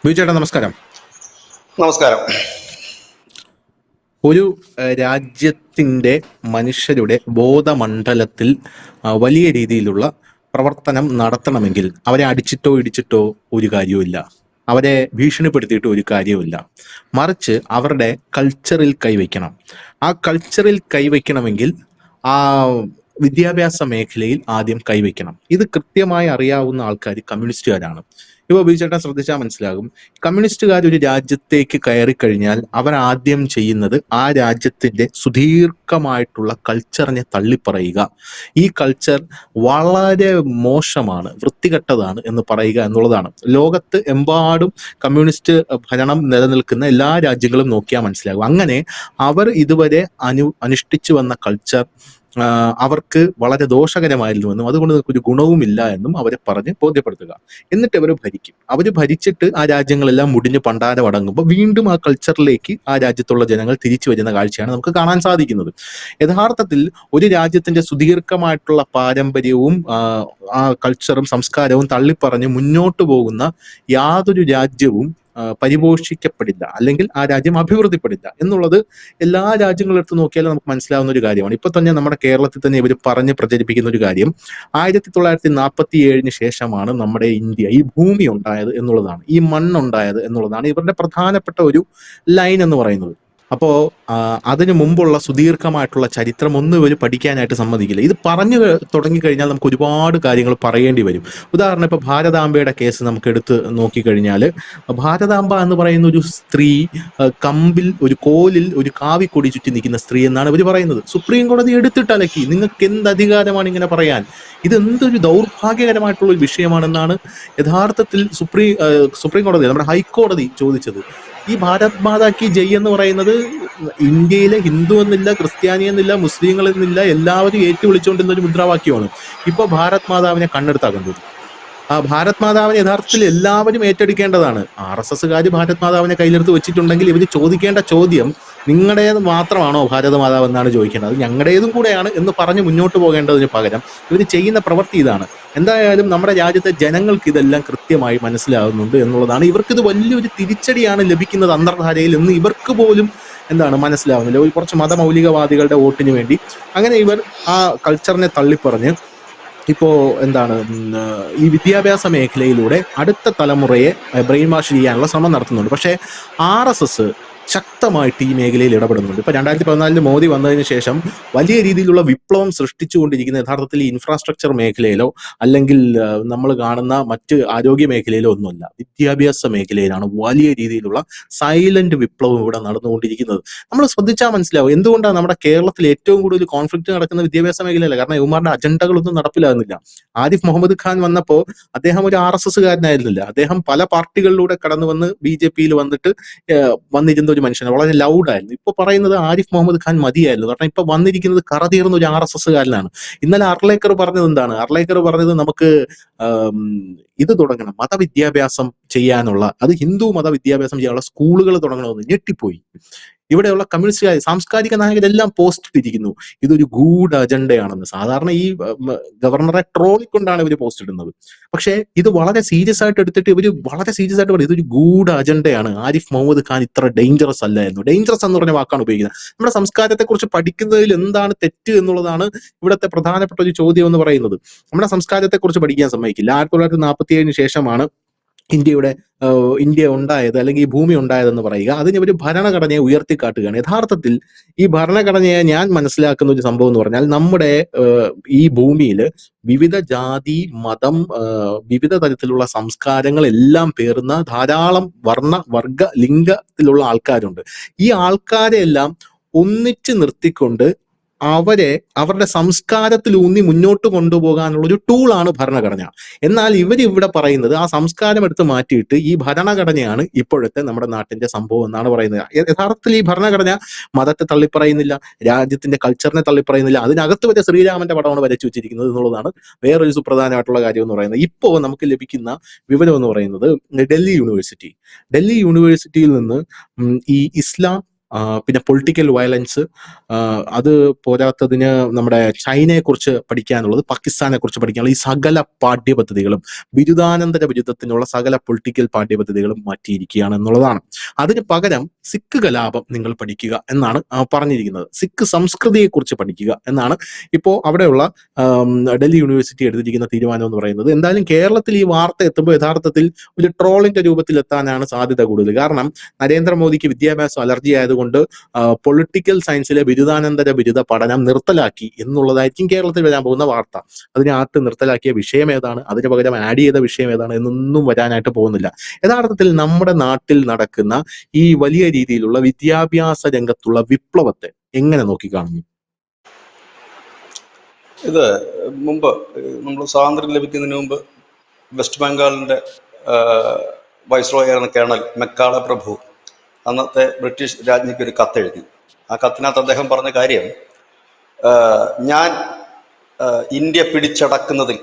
ബിജു ചേട്ടാ നമസ്കാരം. നമസ്കാരം. ഒരു രാജ്യത്തിൻ്റെ മനുഷ്യരുടെ ബോധമണ്ഡലത്തിൽ വലിയ രീതിയിലുള്ള പ്രവർത്തനം നടത്തണമെങ്കിൽ അവരെ അടിച്ചിട്ടോ ഇടിച്ചിട്ടോ ഒരു കാര്യവുമില്ല, അവരെ ഭീഷണിപ്പെടുത്തിയിട്ട് ഒരു കാര്യവുമില്ല. മറിച്ച് അവരുടെ കൾച്ചറിൽ കൈവയ്ക്കണം. ആ കൾച്ചറിൽ കൈവയ്ക്കണമെങ്കിൽ ആ വിദ്യാഭ്യാസ മേഖലയിൽ ആദ്യം കൈവയ്ക്കണം. ഇത് കൃത്യമായി അറിയാവുന്ന ആൾക്കാർ കമ്മ്യൂണിസ്റ്റുകാരാണ്. ഇപ്പോൾ ബിജുചേട്ടൻ ശ്രദ്ധിച്ചാൽ മനസ്സിലാകും, കമ്മ്യൂണിസ്റ്റുകാർ ഒരു രാജ്യത്തേക്ക് കയറിക്കഴിഞ്ഞാൽ അവർ ആദ്യം ചെയ്യുന്നത് ആ രാജ്യത്തിന്റെ സുദീർഘമായിട്ടുള്ള കൾച്ചറിനെ തള്ളിപ്പറയുക. ഈ കൾച്ചർ വളരെ മോശമാണ്, വൃത്തികെട്ടതാണ് എന്ന് പറയുക എന്നുള്ളതാണ്. ലോകത്ത് എമ്പാടും കമ്മ്യൂണിസ്റ്റ് ഭരണം നിലനിൽക്കുന്ന എല്ലാ രാജ്യങ്ങളും നോക്കിയാൽ മനസ്സിലാകും. അങ്ങനെ അവർ ഇതുവരെ അനുഷ്ഠിച്ചു വന്ന കൾച്ചർ അവർക്ക് വളരെ ദോഷകരമായിരുന്നുവെന്നും അതുകൊണ്ട് ഒരു ഗുണവുമില്ല എന്നും അവരെ പറഞ്ഞ് ബോധ്യപ്പെടുത്തുക. എന്നിട്ട് അവർ ഭരിക്കും. അവർ ഭരിച്ചിട്ട് ആ രാജ്യങ്ങളെല്ലാം മുടിഞ്ഞ് പണ്ടാരം അടങ്ങുമ്പോൾ വീണ്ടും ആ കൾച്ചറിലേക്ക് ആ രാജ്യത്തുള്ള ജനങ്ങൾ തിരിച്ചു വരുന്ന കാഴ്ചയാണ് നമുക്ക് കാണാൻ സാധിക്കുന്നത്. യഥാർത്ഥത്തിൽ ഒരു രാജ്യത്തിന്റെ സുദീർഘമായിട്ടുള്ള പാരമ്പര്യവും ആ കൾച്ചറും സംസ്കാരവും തള്ളിപ്പറഞ്ഞ് മുന്നോട്ട് പോകുന്ന യാതൊരു രാജ്യവും പരിപോഷിക്കപ്പെടില്ല, അല്ലെങ്കിൽ ആ രാജ്യം അഭിവൃദ്ധിപ്പെടില്ല എന്നുള്ളത് എല്ലാ രാജ്യങ്ങളും എടുത്ത് നോക്കിയാലും നമുക്ക് മനസ്സിലാവുന്ന ഒരു കാര്യമാണ്. ഇപ്പൊ തന്നെ നമ്മുടെ കേരളത്തിൽ തന്നെ ഇവർ പറഞ്ഞ് പ്രചരിപ്പിക്കുന്ന ഒരു കാര്യം, 1947 ശേഷമാണ് നമ്മുടെ ഇന്ത്യ, ഈ ഭൂമി ഉണ്ടായത് എന്നുള്ളതാണ്, ഈ മണ്ണുണ്ടായത് എന്നുള്ളതാണ് ഇവരുടെ പ്രധാനപ്പെട്ട ഒരു ലൈൻ എന്ന് പറയുന്നത്. അപ്പോൾ അതിനു മുമ്പുള്ള സുദീർഘമായിട്ടുള്ള ചരിത്രം ഒന്നും ഇവർ പഠിക്കാനായിട്ട് സമ്മതിക്കില്ല. ഇത് പറഞ്ഞു തുടങ്ങിക്കഴിഞ്ഞാൽ നമുക്ക് ഒരുപാട് കാര്യങ്ങൾ പറയേണ്ടി വരും. ഉദാഹരണം, ഇപ്പോൾ ഭാരതാംബയുടെ കേസ് നമുക്ക് എടുത്ത് നോക്കിക്കഴിഞ്ഞാൽ, ഭാരതാംബ എന്ന് പറയുന്ന ഒരു സ്ത്രീ കമ്പിൽ ഒരു കോലിൽ ഒരു കാവിക്കൊടി ചുറ്റി നിൽക്കുന്ന സ്ത്രീ എന്നാണ് ഇവർ പറയുന്നത്. സുപ്രീം കോടതി എടുത്തിട്ടലക്കി. നിങ്ങൾക്ക് എന്ത് അധികാരമാണ് ഇങ്ങനെ പറയാൻ? ഇതെന്തൊരു ദൗർഭാഗ്യകരമായിട്ടുള്ള ഒരു വിഷയമാണെന്നാണ് യഥാർത്ഥത്തിൽ സുപ്രീം കോടതി, നമ്മുടെ ഹൈക്കോടതി ചോദിച്ചത്. ഈ ഭാരത് മാതാ കി ജയ് എന്ന് പറയുന്നത് ഇന്ത്യയിലെ ഹിന്ദു എന്നില്ല, ക്രിസ്ത്യാനി എന്നില്ല, മുസ്ലിങ്ങൾ എന്നില്ല, എല്ലാവരും ഏറ്റുവിളിച്ചുകൊണ്ടിരുന്ന ഒരു മുദ്രാവാക്യമാണ്. ഇപ്പൊ ഭാരത് മാതാവിനെ കണ്ണെടുത്താ കണ്ടത്. ആ ഭാരത് മാതാവിനെ യഥാർത്ഥത്തിൽ എല്ലാവരും ഏറ്റെടുക്കേണ്ടതാണ്. RSSകാർ ഭാരത് മാതാവിനെ കയ്യിലെടുത്ത് വെച്ചിട്ടുണ്ടെങ്കിൽ ഇവർ ചോദിക്കേണ്ട ചോദ്യം, നിങ്ങളുടേത് മാത്രമാണോ ഭാരത മാതാവ് എന്നാണ് ചോദിക്കേണ്ടത്. അത് ഞങ്ങളുടേതും കൂടെയാണ് എന്ന് പറഞ്ഞ് മുന്നോട്ട് പോകേണ്ടതിന് പകരം ഇവർ ചെയ്യുന്ന പ്രവൃത്തി ഇതാണ്. എന്തായാലും നമ്മുടെ രാജ്യത്തെ ജനങ്ങൾക്ക് ഇതെല്ലാം കൃത്യമായി മനസ്സിലാകുന്നുണ്ട് എന്നുള്ളതാണ്. ഇവർക്കിത് വലിയൊരു തിരിച്ചടിയാണ് ലഭിക്കുന്നത് അന്തർധാരയിൽ എന്ന് ഇവർക്ക് പോലും മനസ്സിലാവുന്നില്ല. കുറച്ച് മതമൗലികവാദികളുടെ വോട്ടിന് വേണ്ടി അങ്ങനെ ഇവർ ആ കൾച്ചറിനെ തള്ളിപ്പറഞ്ഞ് ഇപ്പോൾ ഈ വിദ്യാഭ്യാസ മേഖലയിലൂടെ അടുത്ത തലമുറയെ ബ്രെയിൻ വാഷ് ചെയ്യാനുള്ള ശ്രമം നടത്തുന്നുണ്ട്. പക്ഷേ RSS ശക്തമായിട്ട് ഈ മേഖലയിൽ ഇടപെടുന്നുണ്ട്. ഇപ്പൊ 2014 മോദി വന്നതിന് ശേഷം വലിയ രീതിയിലുള്ള വിപ്ലവം സൃഷ്ടിച്ചുകൊണ്ടിരിക്കുന്ന യഥാർത്ഥത്തിൽ ഈ ഇൻഫ്രാസ്ട്രക്ചർ മേഖലയിലോ അല്ലെങ്കിൽ നമ്മൾ കാണുന്ന മറ്റ് ആരോഗ്യ മേഖലയിലോ ഒന്നുമല്ല, വിദ്യാഭ്യാസ മേഖലയിലാണ് വലിയ രീതിയിലുള്ള സൈലന്റ് വിപ്ലവം ഇവിടെ നടന്നുകൊണ്ടിരിക്കുന്നത്. നമ്മൾ ശ്രദ്ധിച്ചാൽ മനസ്സിലാവും എന്തുകൊണ്ടാണ് നമ്മുടെ കേരളത്തിൽ ഏറ്റവും കൂടുതൽ കോൺഫ്ലിക്റ്റ് നടക്കുന്ന വിദ്യാഭ്യാസ മേഖലയില്ല. കാരണം ഇവന്മാരുടെ അജണ്ടകളൊന്നും നടപ്പിലാകുന്നില്ല. ആരിഫ് മുഹമ്മദ് ഖാൻ വന്നപ്പോൾ അദ്ദേഹം ഒരു RSSകാരനായിരുന്നില്ല. അദ്ദേഹം പല പാർട്ടികളിലൂടെ കടന്നു വന്ന് BJP-യിൽ വന്നിട്ട് വന്നിരുന്ന ഒരു മനുഷ്യൻ, വളരെ ലൗഡായിരുന്നു. ഇപ്പൊ പറയുന്നത് ആരിഫ് മുഹമ്മദ് ഖാൻ മതിയായിരുന്നു. കാരണം ഇപ്പൊ വന്നിരിക്കുന്നത് കറതീർന്ന ഒരു RSSകാരനാണ്. ഇന്നലെ അർലേക്കർ പറഞ്ഞത് എന്താണ്? അർലേക്കർ പറഞ്ഞത് നമുക്ക് ഇത് തുടങ്ങണം, മതവിദ്യാഭ്യാസം ചെയ്യാനുള്ള, അത് ഹിന്ദു മതവിദ്യാഭ്യാസം ചെയ്യാനുള്ള സ്കൂളുകൾ തുടങ്ങണമെന്ന്. ഞെട്ടിപ്പോയി. ഇവിടെയുള്ള കമ്മ്യൂണിസ്റ്റ് സാംസ്കാരിക നായകരെല്ലാം പോസ്റ്റ് ഇട്ടിരിക്കുന്നു, ഇതൊരു ഗൂഢ അജണ്ടയാണെന്ന്. സാധാരണ ഈ ഗവർണറെ ട്രോളിക്കൊണ്ടാണ് ഇവർ പോസ്റ്റ് ഇടുന്നത്. പക്ഷേ ഇത് വളരെ സീരിയസ് ആയിട്ട് എടുത്തിട്ട് ഇവർ വളരെ സീരിയസ് ആയിട്ട് പറയും ഇതൊരു ഗൂഢ അജണ്ടയാണ്, ആരിഫ് മുഹമ്മദ് ഖാൻ ഇത്ര ഡേഞ്ചറസ് അല്ലായിരുന്നു. ഡേഞ്ചറസ് എന്ന് പറഞ്ഞ വാക്കാണ് ഉപയോഗിക്കുന്നത്. നമ്മുടെ സംസ്കാരത്തെക്കുറിച്ച് പഠിക്കുന്നതിൽ എന്താണ് തെറ്റ് എന്നുള്ളതാണ് ഇവിടുത്തെ പ്രധാനപ്പെട്ട ഒരു ചോദ്യം എന്ന് പറയുന്നത്. നമ്മുടെ സംസ്കാരത്തെക്കുറിച്ച് പഠിക്കാൻ സമ്മതിക്കില്ല. 1947 ശേഷമാണ് ഇന്ത്യ ഉണ്ടായത്, അല്ലെങ്കിൽ ഈ ഭൂമി ഉണ്ടായതെന്ന് പറയുക. അതിന് ഒരു ഭരണഘടനയെ ഉയർത്തിക്കാട്ടുകയാണ്. യഥാർത്ഥത്തിൽ ഈ ഭരണഘടനയെ ഞാൻ മനസ്സിലാക്കുന്ന ഒരു സംഭവം എന്ന് പറഞ്ഞാൽ, നമ്മുടെ ഈ ഭൂമിയിൽ വിവിധ ജാതി, മതം, വിവിധ തരത്തിലുള്ള സംസ്കാരങ്ങൾ എല്ലാം പേറുന്ന ധാരാളം വർണ്ണ, വർഗ, ലിംഗത്തിലുള്ള ആൾക്കാരുണ്ട്. ഈ ആൾക്കാരെ എല്ലാം ഒന്നിച്ച് നിർത്തിക്കൊണ്ട് അവരുടെ സംസ്കാരത്തിൽ ഊന്നി മുന്നോട്ട് കൊണ്ടുപോകാനുള്ള ഒരു ടൂളാണ് ഭരണഘടന. എന്നാൽ ഇവരിവിടെ പറയുന്നത് ആ സംസ്കാരം എടുത്ത് മാറ്റിയിട്ട് ഈ ഭരണഘടനയാണ് ഇപ്പോഴത്തെ നമ്മുടെ നാട്ടിന്റെ സംഭവം എന്നാണ് പറയുന്നത്. യഥാർത്ഥത്തിൽ ഈ ഭരണഘടന മതത്തെ തള്ളിപ്പറയുന്നില്ല, രാജ്യത്തിന്റെ കൾച്ചറിനെ തള്ളിപ്പറയുന്നില്ല. അതിനകത്ത് വരെ ശ്രീരാമന്റെ പടമാണ് വരച്ചു വെച്ചിരിക്കുന്നത് എന്നുള്ളതാണ് വേറൊരു സുപ്രധാനമായിട്ടുള്ള കാര്യം എന്ന് പറയുന്നത്. ഇപ്പോൾ നമുക്ക് ലഭിക്കുന്ന വിവരം എന്ന് പറയുന്നത്, ഡൽഹി യൂണിവേഴ്സിറ്റിയിൽ നിന്ന് ഈ ഇസ്ലാം പിന്നെ പൊളിറ്റിക്കൽ വയലൻസ്, അത് പോരാത്തതിന് നമ്മുടെ ചൈനയെക്കുറിച്ച് പഠിക്കാനുള്ളത്, പാകിസ്ഥാനെക്കുറിച്ച് പഠിക്കാനുള്ളത്, ഈ സകല പാഠ്യപദ്ധതികളും ബിരുദാനന്തര ബിരുദത്തിനുള്ള സകല പൊളിറ്റിക്കൽ പാഠ്യപദ്ധതികളും മാറ്റിയിരിക്കുകയാണ് എന്നുള്ളതാണ്. അതിന് പകരം സിഖ് കലാപം നിങ്ങൾ പഠിക്കുക എന്നാണ് പറഞ്ഞിരിക്കുന്നത്. സിഖ് സംസ്കൃതിയെക്കുറിച്ച് പഠിക്കുക എന്നാണ് ഇപ്പോൾ അവിടെയുള്ള ഡൽഹി യൂണിവേഴ്സിറ്റി എടുത്തിരിക്കുന്ന തീരുമാനം എന്ന് പറയുന്നത്. എന്തായാലും കേരളത്തിൽ ഈ വാർത്ത എത്തുമ്പോൾ യഥാർത്ഥത്തിൽ ഒരു ട്രോളിന്റെ രൂപത്തിൽ എത്താനാണ് സാധ്യത കൂടുതൽ. കാരണം നരേന്ദ്രമോദിക്ക് വിദ്യാഭ്യാസം അലർജി ആയതുകൊണ്ട് പൊളിറ്റിക്കൽ സയൻസിലെ ബിരുദാനന്തര ബിരുദ പഠനം നിർത്തലാക്കി എന്നുള്ളതായിരിക്കും കേരളത്തിൽ വരാൻ പോകുന്ന വാർത്ത. അതിനകത്ത് നിർത്തലാക്കിയ വിഷയം ഏതാണ്, അതിന് പകരം ആഡ് ചെയ്ത വിഷയം ഏതാണ് എന്നൊന്നും വരാനായിട്ട് പോകുന്നില്ല. യഥാർത്ഥത്തിൽ നമ്മുടെ നാട്ടിൽ നടക്കുന്ന ഈ വലിയ രീതിയിലുള്ള വിദ്യാഭ്യാസ രംഗത്തുള്ള വിപ്ലവത്തെ എങ്ങനെ നോക്കിക്കാണുന്നു? ഇത് മുമ്പ് നമ്മൾ സ്വാതന്ത്ര്യം ലഭിക്കുന്നതിന് മുമ്പ് വെസ്റ്റ് ബംഗാളിന്റെ വൈസ്രോയി ആയിരുന്ന കേണൽ മെക്കാള പ്രഭു അന്നത്തെ ബ്രിട്ടീഷ് രാജ്ഞിക്ക് ഒരു കത്തെഴുതി. ആ കത്തിനകത്ത് അദ്ദേഹം പറഞ്ഞ കാര്യം, ഞാൻ ഇന്ത്യ പിടിച്ചടക്കുന്നതിൽ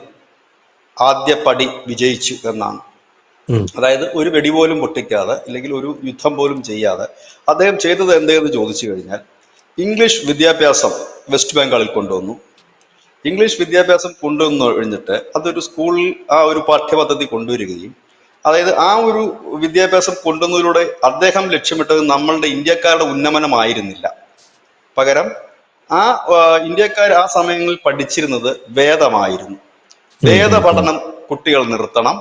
ആദ്യ പടി വിജയിച്ചു എന്നാണ്. അതായത് ഒരു വെടി പോലും പൊട്ടിക്കാതെ അല്ലെങ്കിൽ ഒരു യുദ്ധം പോലും ചെയ്യാതെ അദ്ദേഹം ചെയ്തത് എന്തെന്ന് ചോദിച്ചു കഴിഞ്ഞാൽ, ഇംഗ്ലീഷ് വിദ്യാഭ്യാസം വെസ്റ്റ് ബംഗാളിൽ കൊണ്ടുവന്നു. ഇംഗ്ലീഷ് വിദ്യാഭ്യാസം കൊണ്ടുവന്നു കഴിഞ്ഞിട്ട് അതൊരു സ്കൂളിൽ ആ ഒരു പാഠ്യപദ്ധതി കൊണ്ടുവരികയും, അതായത് ആ ഒരു വിദ്യാഭ്യാസം കൊണ്ടുവന്നതിലൂടെ അദ്ദേഹം ലക്ഷ്യമിട്ടത് നമ്മളുടെ ഇന്ത്യക്കാരുടെ ഉന്നമനമായിരുന്നില്ല. പകരം ആ ഇന്ത്യക്കാർ ആ സമയങ്ങളിൽ പഠിച്ചിരുന്നത് വേദമായിരുന്നു. വേദ പഠനം കുട്ടികൾ നിർത്തണം,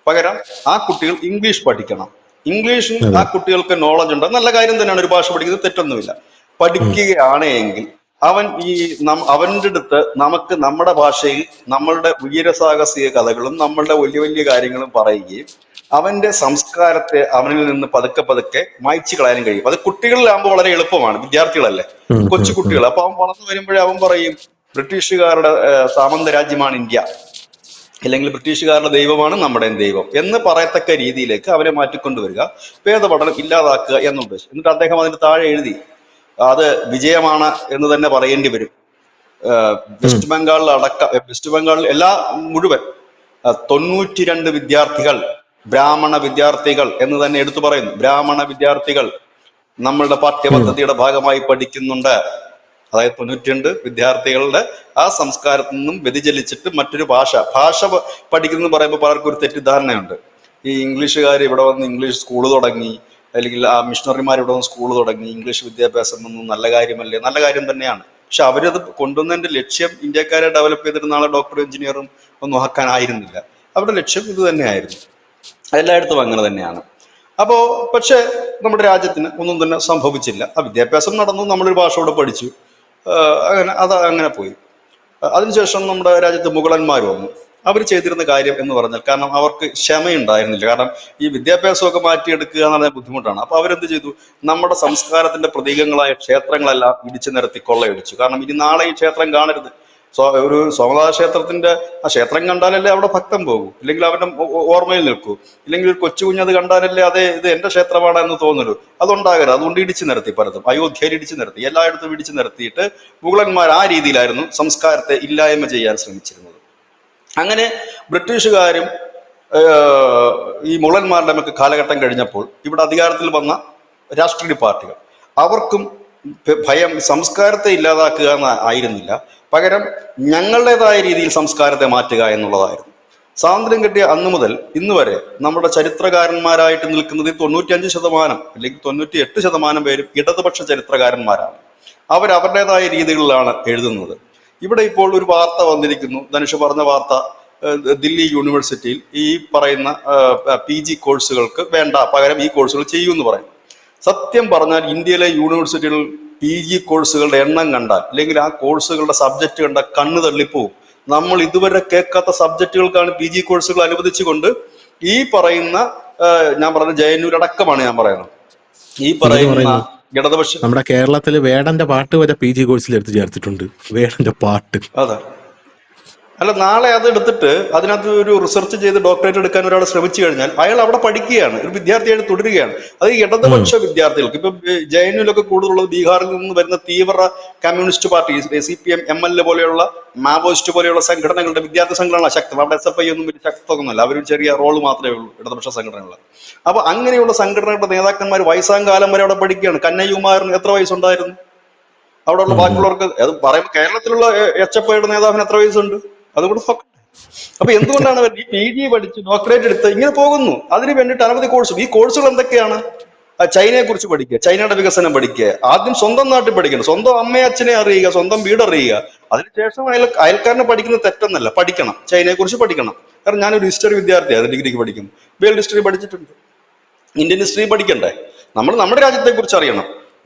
പകരം ആ കുട്ടികൾ ഇംഗ്ലീഷ് പഠിക്കണം. ഇംഗ്ലീഷിൽ ആ കുട്ടികൾക്ക് നോളജ് ഉണ്ട്, നല്ല കാര്യം തന്നെയാണ്, ഒരു ഭാഷ പഠിക്കുന്നത് തെറ്റൊന്നുമില്ല. പഠിക്കുകയാണ് എങ്കിൽ അവൻ അവൻ്റെ അടുത്ത് നമുക്ക് നമ്മുടെ ഭാഷയിൽ നമ്മളുടെ വീരസാഹസിക കഥകളും നമ്മളുടെ വലിയ വലിയ കാര്യങ്ങളും പറയുകയും അവന്റെ സംസ്കാരത്തെ അവനിൽ നിന്ന് പതുക്കെ പതുക്കെ മായ്ച്ചു കളയാനും കഴിയും. അത് കുട്ടികളിലാകുമ്പോൾ വളരെ എളുപ്പമാണ്, വിദ്യാർത്ഥികളല്ലേ, കൊച്ചു കുട്ടികൾ. അപ്പൊ അവൻ വളർന്നു വരുമ്പോഴേ അവൻ പറയും ബ്രിട്ടീഷുകാരുടെ സാമന്ത രാജ്യമാണ് ഇന്ത്യ, അല്ലെങ്കിൽ ബ്രിട്ടീഷുകാരുടെ ദൈവമാണ് നമ്മുടെ ദൈവം എന്ന് പറയത്തക്ക രീതിയിലേക്ക് അവരെ മാറ്റിക്കൊണ്ടുവരിക, വേദപഠനം ഇല്ലാതാക്കുക എന്ന ഉദ്ദേശം. എന്നിട്ട് അദ്ദേഹം അതിന് താഴെ എഴുതി, അത് വിജയമാണ് എന്ന് തന്നെ പറയേണ്ടി വരും. വെസ്റ്റ് ബംഗാളിൽ വെസ്റ്റ് ബംഗാളിൽ മുഴുവൻ 92 വിദ്യാർത്ഥികൾ ബ്രാഹ്മണ വിദ്യാർത്ഥികൾ എന്ന് തന്നെ എടുത്തു പറയുന്നു. ബ്രാഹ്മണ വിദ്യാർത്ഥികൾ നമ്മളുടെ പാഠ്യപദ്ധതിയുടെ ഭാഗമായി പഠിക്കുന്നുണ്ട്. അതായത് 92 വിദ്യാർത്ഥികളുടെ ആ സംസ്കാരത്തിൽ നിന്നും വ്യതിചലിച്ചിട്ട് മറ്റൊരു ഭാഷ പഠിക്കുന്നു പറയുമ്പോൾ പലർക്കും ഒരു തെറ്റിദ്ധാരണയുണ്ട്. ഈ ഇംഗ്ലീഷുകാർ ഇവിടെ വന്ന് ഇംഗ്ലീഷ് സ്കൂൾ തുടങ്ങി, അല്ലെങ്കിൽ ആ മിഷണറിമാർ ഇവിടെ വന്ന് സ്കൂൾ തുടങ്ങി, ഇംഗ്ലീഷ് വിദ്യാഭ്യാസം ഒന്നും നല്ല കാര്യമല്ലേ? നല്ല കാര്യം തന്നെയാണ്. പക്ഷെ അവരത് കൊണ്ടുവന്നതിന്റെ ലക്ഷ്യം ഇന്ത്യക്കാരെ ഡെവലപ്പ് ചെയ്തിട്ട് നാളെ ഡോക്ടറും എഞ്ചിനീയറും ഒന്നും ആക്കാനായിരുന്നില്ല. അവരുടെ ലക്ഷ്യം ഇത് തന്നെയായിരുന്നു. എല്ലായിടത്തും അങ്ങനെ തന്നെയാണ്. അപ്പോ പക്ഷെ നമ്മുടെ രാജ്യത്തിന് ഒന്നും തന്നെ സംഭവിച്ചില്ല. ആ വിദ്യാഭ്യാസം നടന്നു, നമ്മളൊരു ഭാഷ കൂടെ പഠിച്ചു, അങ്ങനെ പോയി. അതിനുശേഷം നമ്മുടെ രാജ്യത്ത് മുഗളന്മാർ വന്നു. അവർ ചെയ്തിരുന്ന കാര്യം എന്ന് പറഞ്ഞാൽ, കാരണം അവർക്ക് ക്ഷമയുണ്ടായിരുന്നില്ല. കാരണം ഈ വിദ്യാഭ്യാസമൊക്കെ മാറ്റിയെടുക്കുക എന്ന് പറഞ്ഞാൽ ബുദ്ധിമുട്ടാണ്. അപ്പൊ അവരെന്ത് ചെയ്തു, നമ്മുടെ സംസ്കാരത്തിന്റെ പ്രതീകങ്ങളായ ക്ഷേത്രങ്ങളെല്ലാം ഇടിച്ചു നിരത്തി കൊള്ളയടിച്ചു. കാരണം ഇനി നാളെ ഈ ക്ഷേത്രം കാണരുത്. ഒരു സോമനാഥ ക്ഷേത്രത്തിന്റെ ആ ക്ഷേത്രം കണ്ടാലല്ലേ അവിടെ ഭക്തം പോകൂ, ഇല്ലെങ്കിൽ അവന്റെ ഓർമ്മയിൽ നിൽക്കൂ, ഇല്ലെങ്കിൽ ഒരു കൊച്ചു കുഞ്ഞത് കണ്ടാലല്ലേ അതെ ഇത് എന്റെ ക്ഷേത്രമാണ് എന്ന് തോന്നലൂ. അതുണ്ടാകരുത്. അതുകൊണ്ട് ഇടിച്ചു നിരത്തി പലതും. അയോധ്യയിൽ ഇടിച്ചു നിരത്തി, എല്ലായിടത്തും ഇടിച്ചു നിരത്തിയിട്ട് മുഗളന്മാർ ആ രീതിയിലായിരുന്നു സംസ്കാരത്തെ ഇല്ലായ്മ ചെയ്യാൻ ശ്രമിച്ചിരുന്നത്. അങ്ങനെ ബ്രിട്ടീഷുകാരും ഈ മുഗളന്മാരുടെ നമുക്ക് കാലഘട്ടം കഴിഞ്ഞപ്പോൾ ഇവിടെ അധികാരത്തിൽ വന്ന രാഷ്ട്രീയ പാർട്ടികൾ, അവർക്കും ഭയം സംസ്കാരത്തെ ഇല്ലാതാക്കുക ആയിരുന്നില്ല, പകരം ഞങ്ങളുടേതായ രീതിയിൽ സംസ്കാരത്തെ മാറ്റുക എന്നുള്ളതായിരുന്നു. സ്വാതന്ത്ര്യം കിട്ടിയ അന്ന് മുതൽ ഇന്ന് വരെ നമ്മുടെ ചരിത്രകാരന്മാരായിട്ട് നിൽക്കുന്നത് 95% അല്ലെങ്കിൽ 98% പേരും ഇടതുപക്ഷ ചരിത്രകാരന്മാരാണ്. അവരവരുടേതായ രീതികളിലാണ് എഴുതുന്നത്. ഇവിടെ ഇപ്പോൾ ഒരു വാർത്ത വന്നിരിക്കുന്നു, ധനുഷ് പറഞ്ഞ വാർത്ത, ദില്ലി യൂണിവേഴ്സിറ്റിയിൽ ഈ പറയുന്ന PG കോഴ്സുകൾക്ക് വേണ്ട, പകരം ഈ കോഴ്സുകൾ ചെയ്യുമെന്ന് പറയും. സത്യം പറഞ്ഞാൽ ഇന്ത്യയിലെ യൂണിവേഴ്സിറ്റികൾ PG കോഴ്സുകളുടെ എണ്ണം കണ്ടാൽ, അല്ലെങ്കിൽ ആ കോഴ്സുകളുടെ സബ്ജക്റ്റ് കണ്ടാൽ കണ്ണ് തള്ളിപ്പോവും. നമ്മൾ ഇതുവരെ കേൾക്കാത്ത സബ്ജക്റ്റുകൾക്കാണ് PG കോഴ്സുകൾ അനുവദിച്ചുകൊണ്ട് ഈ പറയുന്ന ഞാൻ പറഞ്ഞ JNU അടക്കമാണ് ഞാൻ പറയുന്നത്, ഈ പറയുന്ന ഇടതുപക്ഷ നമ്മുടെ കേരളത്തിൽ വേടന്റെ പാട്ട് വരെ PG കോഴ്സിൽ എടുത്ത് ചേർത്തിട്ടുണ്ട്. വേടന്റെ പാട്ട്. അതെ. അല്ല, നാളെ അത് എടുത്തിട്ട് അതിനകത്ത് ഒരു റിസർച്ച് ചെയ്ത് ഡോക്ടറേറ്റ് എടുക്കാൻ ഒരാൾ ശ്രമിച്ചു കഴിഞ്ഞാൽ അയാൾ അവിടെ പഠിക്കുകയാണ്, ഒരു വിദ്യാർത്ഥിയായിട്ട് തുടരുകയാണ്. അത് ഈ ഉം. ഇടതുപക്ഷ വിദ്യാർത്ഥികൾക്ക് ഇപ്പൊ ജെ.എൻ.യുലൊക്കെ കൂടുതലുള്ളത് ബീഹാറിൽ നിന്ന് വരുന്ന തീവ്ര കമ്മ്യൂണിസ്റ്റ് പാർട്ടി, CPM, ML പോലെയുള്ള മാവോയിസ്റ്റ് പോലെയുള്ള സംഘടനകളുടെ വിദ്യാർത്ഥി സംഘടന ശക്തം. അവിടെ SFI ഒന്നും വലിയ ശക്തമൊന്നുമല്ല, അവരൊരു ചെറിയ റോള് മാത്രമേ ഉള്ളൂ ഇടതുപക്ഷ സംഘടനകൾ. അപ്പൊ അങ്ങനെയുള്ള സംഘടനകളുടെ നേതാക്കന്മാർ വയസ്സാം കാലം വരെ അവിടെ പഠിക്കുകയാണ്. കന്നയ്യകുമാറിന് എത്ര വയസ്സുണ്ടായിരുന്നു? അവിടെയുള്ള ഉം. ഉം. ബാക്കിയുള്ളവർക്ക് അത് പറയുമ്പോൾ കേരളത്തിലുള്ള HFIയുടെ നേതാവിന് എത്ര വയസ്സുണ്ട്? അതുകൂടെ നോക്കട്ടെ. അപ്പൊ എന്തുകൊണ്ടാണ് അവർ ഈ PG പഠിച്ച് ഡോക്ടറേറ്റ് എടുത്ത് ഇങ്ങനെ പോകുന്നു? അതിന് വേണ്ടിയിട്ട് അനവധി കോഴ്സ്. ഈ കോഴ്സുകൾ എന്തൊക്കെയാണ്? ചൈനയെ കുറിച്ച് പഠിക്കുക, ചൈനയുടെ വികസനം പഠിക്കുക. ആദ്യം സ്വന്തം നാട്ടിൽ പഠിക്കണം, സ്വന്തം അമ്മയെ അച്ഛനെ അറിയുക, സ്വന്തം വീട് അറിയുക. അതിനുശേഷം അയൽക്കാരനെ പഠിക്കുന്നത് തെറ്റെന്നല്ല, പഠിക്കണം, ചൈനയെ കുറിച്ച് പഠിക്കണം. കാരണം ഞാനൊരു ഹിസ്റ്ററി വിദ്യാർത്ഥിയാണ്, ഡിഗ്രിക്ക് പഠിക്കും, വേൾഡ് ഹിസ്റ്ററി പഠിച്ചിട്ടുണ്ട്. ഇന്ത്യൻ ഹിസ്റ്ററി പഠിക്കണ്ടേ? നമ്മൾ നമ്മുടെ രാജ്യത്തെ കുറിച്ച് അറിയണം.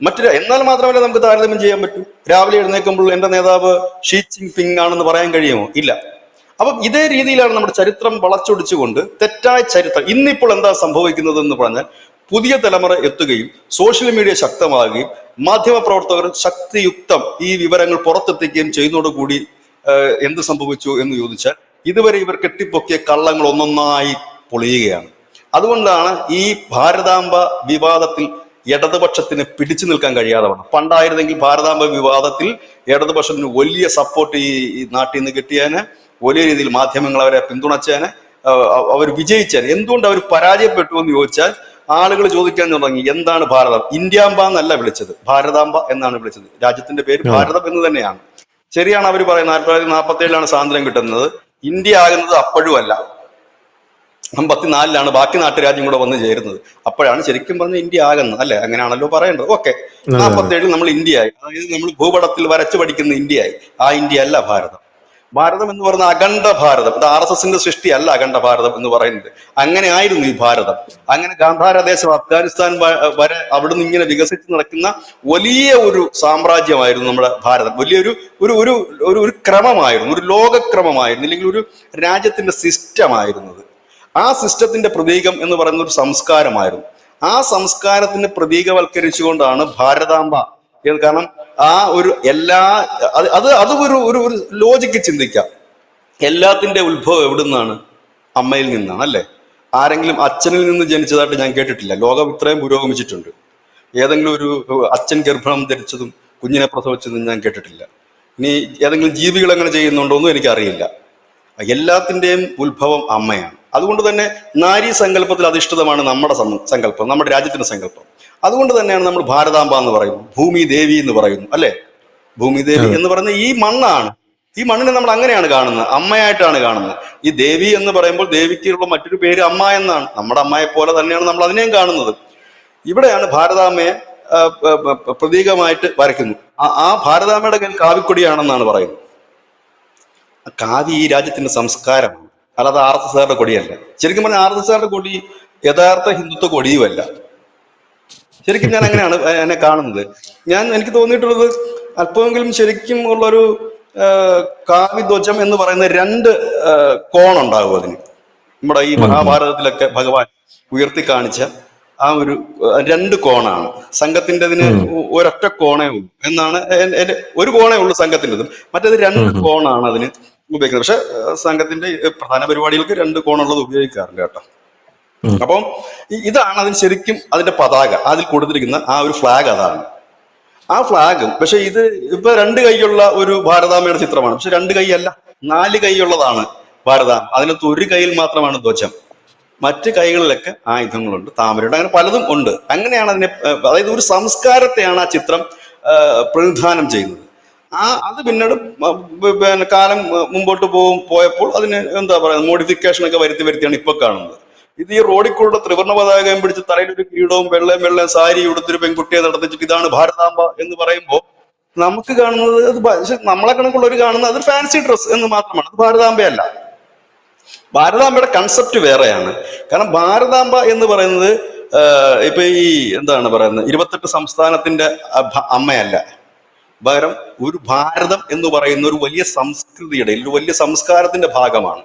എന്നാൽ മാത്രമല്ല നമുക്ക് താരതമ്യം ചെയ്യാൻ പറ്റൂ. രാവിലെ എഴുന്നേൽക്കുമ്പോൾ എന്റെ നേതാവ് ഷീ ജിൻ പിങ് ആണെന്ന് പറയാൻ കഴിയുമോ? ഇല്ല. അപ്പം ഇതേ രീതിയിലാണ് നമ്മുടെ ചരിത്രം വളച്ചൊടിച്ചുകൊണ്ട് തെറ്റായ ചരിത്രം. ഇന്നിപ്പോൾ എന്താ സംഭവിക്കുന്നത് എന്ന് പറഞ്ഞാൽ, പുതിയ തലമുറ എത്തുകയും സോഷ്യൽ മീഡിയ ശക്തമാകുകയും മാധ്യമപ്രവർത്തകർ ശക്തിയുക്തം ഈ വിവരങ്ങൾ പുറത്തെത്തിക്കുകയും ചെയ്യുന്നതോടുകൂടി എന്ത് സംഭവിച്ചു എന്ന് ചോദിച്ചാൽ, ഇതുവരെ ഇവർ കെട്ടിപ്പൊക്കിയ കള്ളങ്ങൾ ഒന്നൊന്നായി പൊളിയുകയാണ്. അതുകൊണ്ടാണ് ഈ ഭാരതാംബ വിവാദത്തിൽ ഇടതുപക്ഷത്തിന് പിടിച്ചു നിൽക്കാൻ കഴിയാതെ വന്നത്. പണ്ടായിരുന്നെങ്കിൽ ഭാരതാംബ വിവാദത്തിൽ ഇടതുപക്ഷത്തിന് വലിയ സപ്പോർട്ട് ഈ നാട്ടിൽ നിന്ന് കിട്ടിയാന്, വലിയ രീതിയിൽ മാധ്യമങ്ങൾ അവരെ പിന്തുണച്ചേന്, അവർ വിജയിച്ചേന്. എന്തുകൊണ്ട് അവർ പരാജയപ്പെട്ടു എന്ന് ചോദിച്ചാൽ, ആളുകൾ ചോദിക്കാൻ തുടങ്ങി എന്താണ് ഭാരതം? ഇന്ത്യാമ്പ എന്നല്ല വിളിച്ചത്, ഭാരതാംബ എന്നാണ് വിളിച്ചത്. രാജ്യത്തിന്റെ പേര് ആ. ഭാരതം എന്ന് തന്നെയാണ്. ശരിയാണ് അവർ പറയുന്നത് 1947 സ്വാതന്ത്ര്യം കിട്ടുന്നത്. ഇന്ത്യ ആകുന്നത് അപ്പോഴും അല്ല, 54 ബാക്കി നാട്ടുരാജ്യം കൂടെ വന്ന് ചേരുന്നത്. അപ്പോഴാണ് ശരിക്കും പറഞ്ഞ ഇന്ത്യ ആകുന്നത്, അല്ലെ? അങ്ങനെയാണല്ലോ പറയേണ്ടത്. ഓക്കെ, അതെ, അതെ. 47 നമ്മൾ ഇന്ത്യയായി. അതായത് നമ്മൾ ഭൂപടത്തിൽ വരച്ചു പഠിക്കുന്ന ഇന്ത്യയായി. ആ ഇന്ത്യ അല്ല ഭാരതം. ഭാരതം എന്ന് പറയുന്ന അഖണ്ഡ ഭാരതം. ഇത് RSSന്റെ സൃഷ്ടി അല്ല അഖണ്ഡ ഭാരതം എന്ന് പറയുന്നത്. അങ്ങനെ ആയിരുന്നു ഈ ഭാരതം. അങ്ങനെ ഗാന്ധാര ദേശം, അഫ്ഗാനിസ്ഥാൻ വരെ അവിടുന്ന് ഇങ്ങനെ വികസിച്ച് നടക്കുന്ന വലിയ ഒരു സാമ്രാജ്യമായിരുന്നു നമ്മുടെ ഭാരതം. വലിയൊരു ഒരു ഒരു ഒരു ഒരു ക്രമമായിരുന്നു, ഒരു ലോകക്രമമായിരുന്നു, ഇല്ലെങ്കിൽ ഒരു രാജ്യത്തിന്റെ സിസ്റ്റമായിരുന്നത്. ആ സിസ്റ്റത്തിന്റെ പ്രതീകം എന്ന് പറയുന്ന ഒരു സംസ്കാരമായിരുന്നു. ആ സംസ്കാരത്തിന് പ്രതീകവൽക്കരിച്ചുകൊണ്ടാണ് ഭാരതാംബ. കാരണം ആ ഒരു എല്ലാ അത് ഒരു ഒരു ഒരു ലോജിക്ക് ചിന്തിക്കാം. എല്ലാത്തിന്റെ ഉത്ഭവം എവിടുന്നാണ്? അമ്മയിൽ നിന്നാണ്, അല്ലെ? ആരെങ്കിലും അച്ഛനിൽ നിന്ന് ജനിച്ചതായിട്ട് ഞാൻ കേട്ടിട്ടില്ല. ലോകം ഇത്രയും പുരോഗമിച്ചിട്ടുണ്ട്. ഏതെങ്കിലും ഒരു അച്ഛൻ ഗർഭം ധരിച്ചതും കുഞ്ഞിനെ പ്രസവിച്ചതും ഞാൻ കേട്ടിട്ടില്ല. ഇനി ഏതെങ്കിലും ജീവികൾ അങ്ങനെ ചെയ്യുന്നുണ്ടോ എന്നും എനിക്കറിയില്ല. എല്ലാത്തിൻ്റെയും ഉത്ഭവം അമ്മയാണ്. അതുകൊണ്ട് തന്നെ നാരീ സങ്കല്പത്തിൽ അധിഷ്ഠിതമാണ് നമ്മുടെ സങ്കല്പം, നമ്മുടെ രാജ്യത്തിന്റെ സങ്കല്പം. അതുകൊണ്ട് തന്നെയാണ് നമ്മൾ ഭാരതാംബ എന്ന് പറയുന്നു, ഭൂമി ദേവി എന്ന് പറയുന്നു, അല്ലെ? ഭൂമി ദേവി അതെ. എന്ന് പറയുന്നത് ഈ മണ്ണാണ്. ഈ മണ്ണിനെ നമ്മൾ അങ്ങനെയാണ് കാണുന്നത്, അമ്മയായിട്ടാണ് കാണുന്നത്. ഈ ദേവി എന്ന് പറയുമ്പോൾ ദേവിക്കുള്ള മറ്റൊരു പേര് അമ്മ എന്നാണ്. നമ്മുടെ അമ്മയെ പോലെ തന്നെയാണ് നമ്മൾ അതിനെയും കാണുന്നത്. ഇവിടെയാണ് ഭാരതാമ്മയെ പ്രതീകമായിട്ട് വരയ്ക്കുന്നു. ആ ഭാരതാമ്മയുടെ കയ്യിൽ കാവിക്കൊടിയാണെന്നാണ് പറയുന്നത്. കാവി ഈ രാജ്യത്തിന്റെ സംസ്കാരമാണ്, അല്ലാതെ RSSകാരുടെ കൊടിയല്ല. ശരിക്കും പറഞ്ഞാൽ RSSകാരുടെ കൊടി യഥാർത്ഥ ഹിന്ദുത്വ കൊടിയുമല്ല. ശരിക്കും ഞാൻ അങ്ങനെയാണ് എന്നെ കാണുന്നത്. എനിക്ക് തോന്നിയിട്ടുള്ളത്, അല്പമെങ്കിലും ശരിക്കും ഉള്ളൊരു കാവിധ്വജം എന്ന് പറയുന്ന രണ്ട് കോണുണ്ടാകും അതിന്. നമ്മുടെ ഈ ഉം. ഉം. മഹാഭാരതത്തിലൊക്കെ ഭഗവാൻ ഉയർത്തി കാണിച്ച ആ ഒരു രണ്ട് കോണാണ്. സംഘത്തിൻ്റെതിന് ഉം. ഒരൊറ്റ കോണേ ഉള്ളൂ എന്നാണ് ഒരു കോണേ ഉള്ളൂ സംഘത്തിൻ്റെതും. മറ്റേത് രണ്ട് ഉം. കോണാണ് അതിന് ഉപയോഗിക്കുന്നത്. പക്ഷെ സംഘത്തിന്റെ പ്രധാന പരിപാടികൾക്ക് രണ്ട് കോണുള്ളത് ഉപയോഗിക്കാറുണ്ട് കേട്ടോ. ഉം. അപ്പം ഇതാണ് അതിന് ശരിക്കും അതിന്റെ പതാക, അതിൽ കൊടുത്തിരിക്കുന്ന ആ ഒരു ഫ്ലാഗ് അതാണ്. ആ ഫ്ലാഗും പക്ഷെ ഇത് ഇപ്പൊ രണ്ട് കൈയുള്ള ഒരു ഭാരതാമ്മയുടെ ചിത്രമാണ്. പക്ഷെ രണ്ട് കൈ അല്ല, 4 കൈയുള്ളതാണ് ഭാരതാമ്മ. അതിനകത്ത് ഒരു കൈയിൽ മാത്രമാണ് ധ്വജം, മറ്റ് കൈകളിലൊക്കെ ആയുധങ്ങളുണ്ട്, താമരയുണ്ട്, അങ്ങനെ പലതും ഉണ്ട്. അങ്ങനെയാണ് അതിനെ, അതായത് ഒരു സംസ്കാരത്തെയാണ് ആ ചിത്രം പ്രതിനിധാനം ചെയ്യുന്നത്. അത് പിന്നീട് പിന്നെ കാലം മുമ്പോട്ട് പോയപ്പോൾ അതിന് എന്താ പറയുക, മോഡിഫിക്കേഷൻ ഒക്കെ വരുത്തിയാണ് ഇപ്പൊ കാണുന്നത്. ഇത് ഈ റോഡിൽ കൂടെ ത്രിവർണ്ണ പതാകയും പിടിച്ച് തലയിലൊരു കിരീടവും വെള്ളയും സാരി ഉടുത്തൊരു പെൺകുട്ടിയെ നടത്തിച്ചിട്ട് ഇതാണ് ഭാരതാംബ എന്ന് പറയുമ്പോൾ നമുക്ക് കാണുന്നത് നമ്മളെ കണക്കുള്ളവർ കാണുന്നത് അത് ഫാൻസി ഡ്രസ് എന്ന് മാത്രമാണ്. അത് ഭാരതാംബയല്ല. ഭാരതാംബയുടെ കൺസെപ്റ്റ് വേറെയാണ്. കാരണം ഭാരതാംബ എന്ന് പറയുന്നത് ഇപ്പൊ ഈ എന്താണ് പറയുന്നത്, 28 സംസ്ഥാനത്തിന്റെ അമ്മയല്ല. പകരം ഒരു ഭാരതം എന്ന് പറയുന്ന ഒരു വലിയ സംസ്കൃതിയുടെ, ഒരു വലിയ സംസ്കാരത്തിന്റെ ഭാഗമാണ്.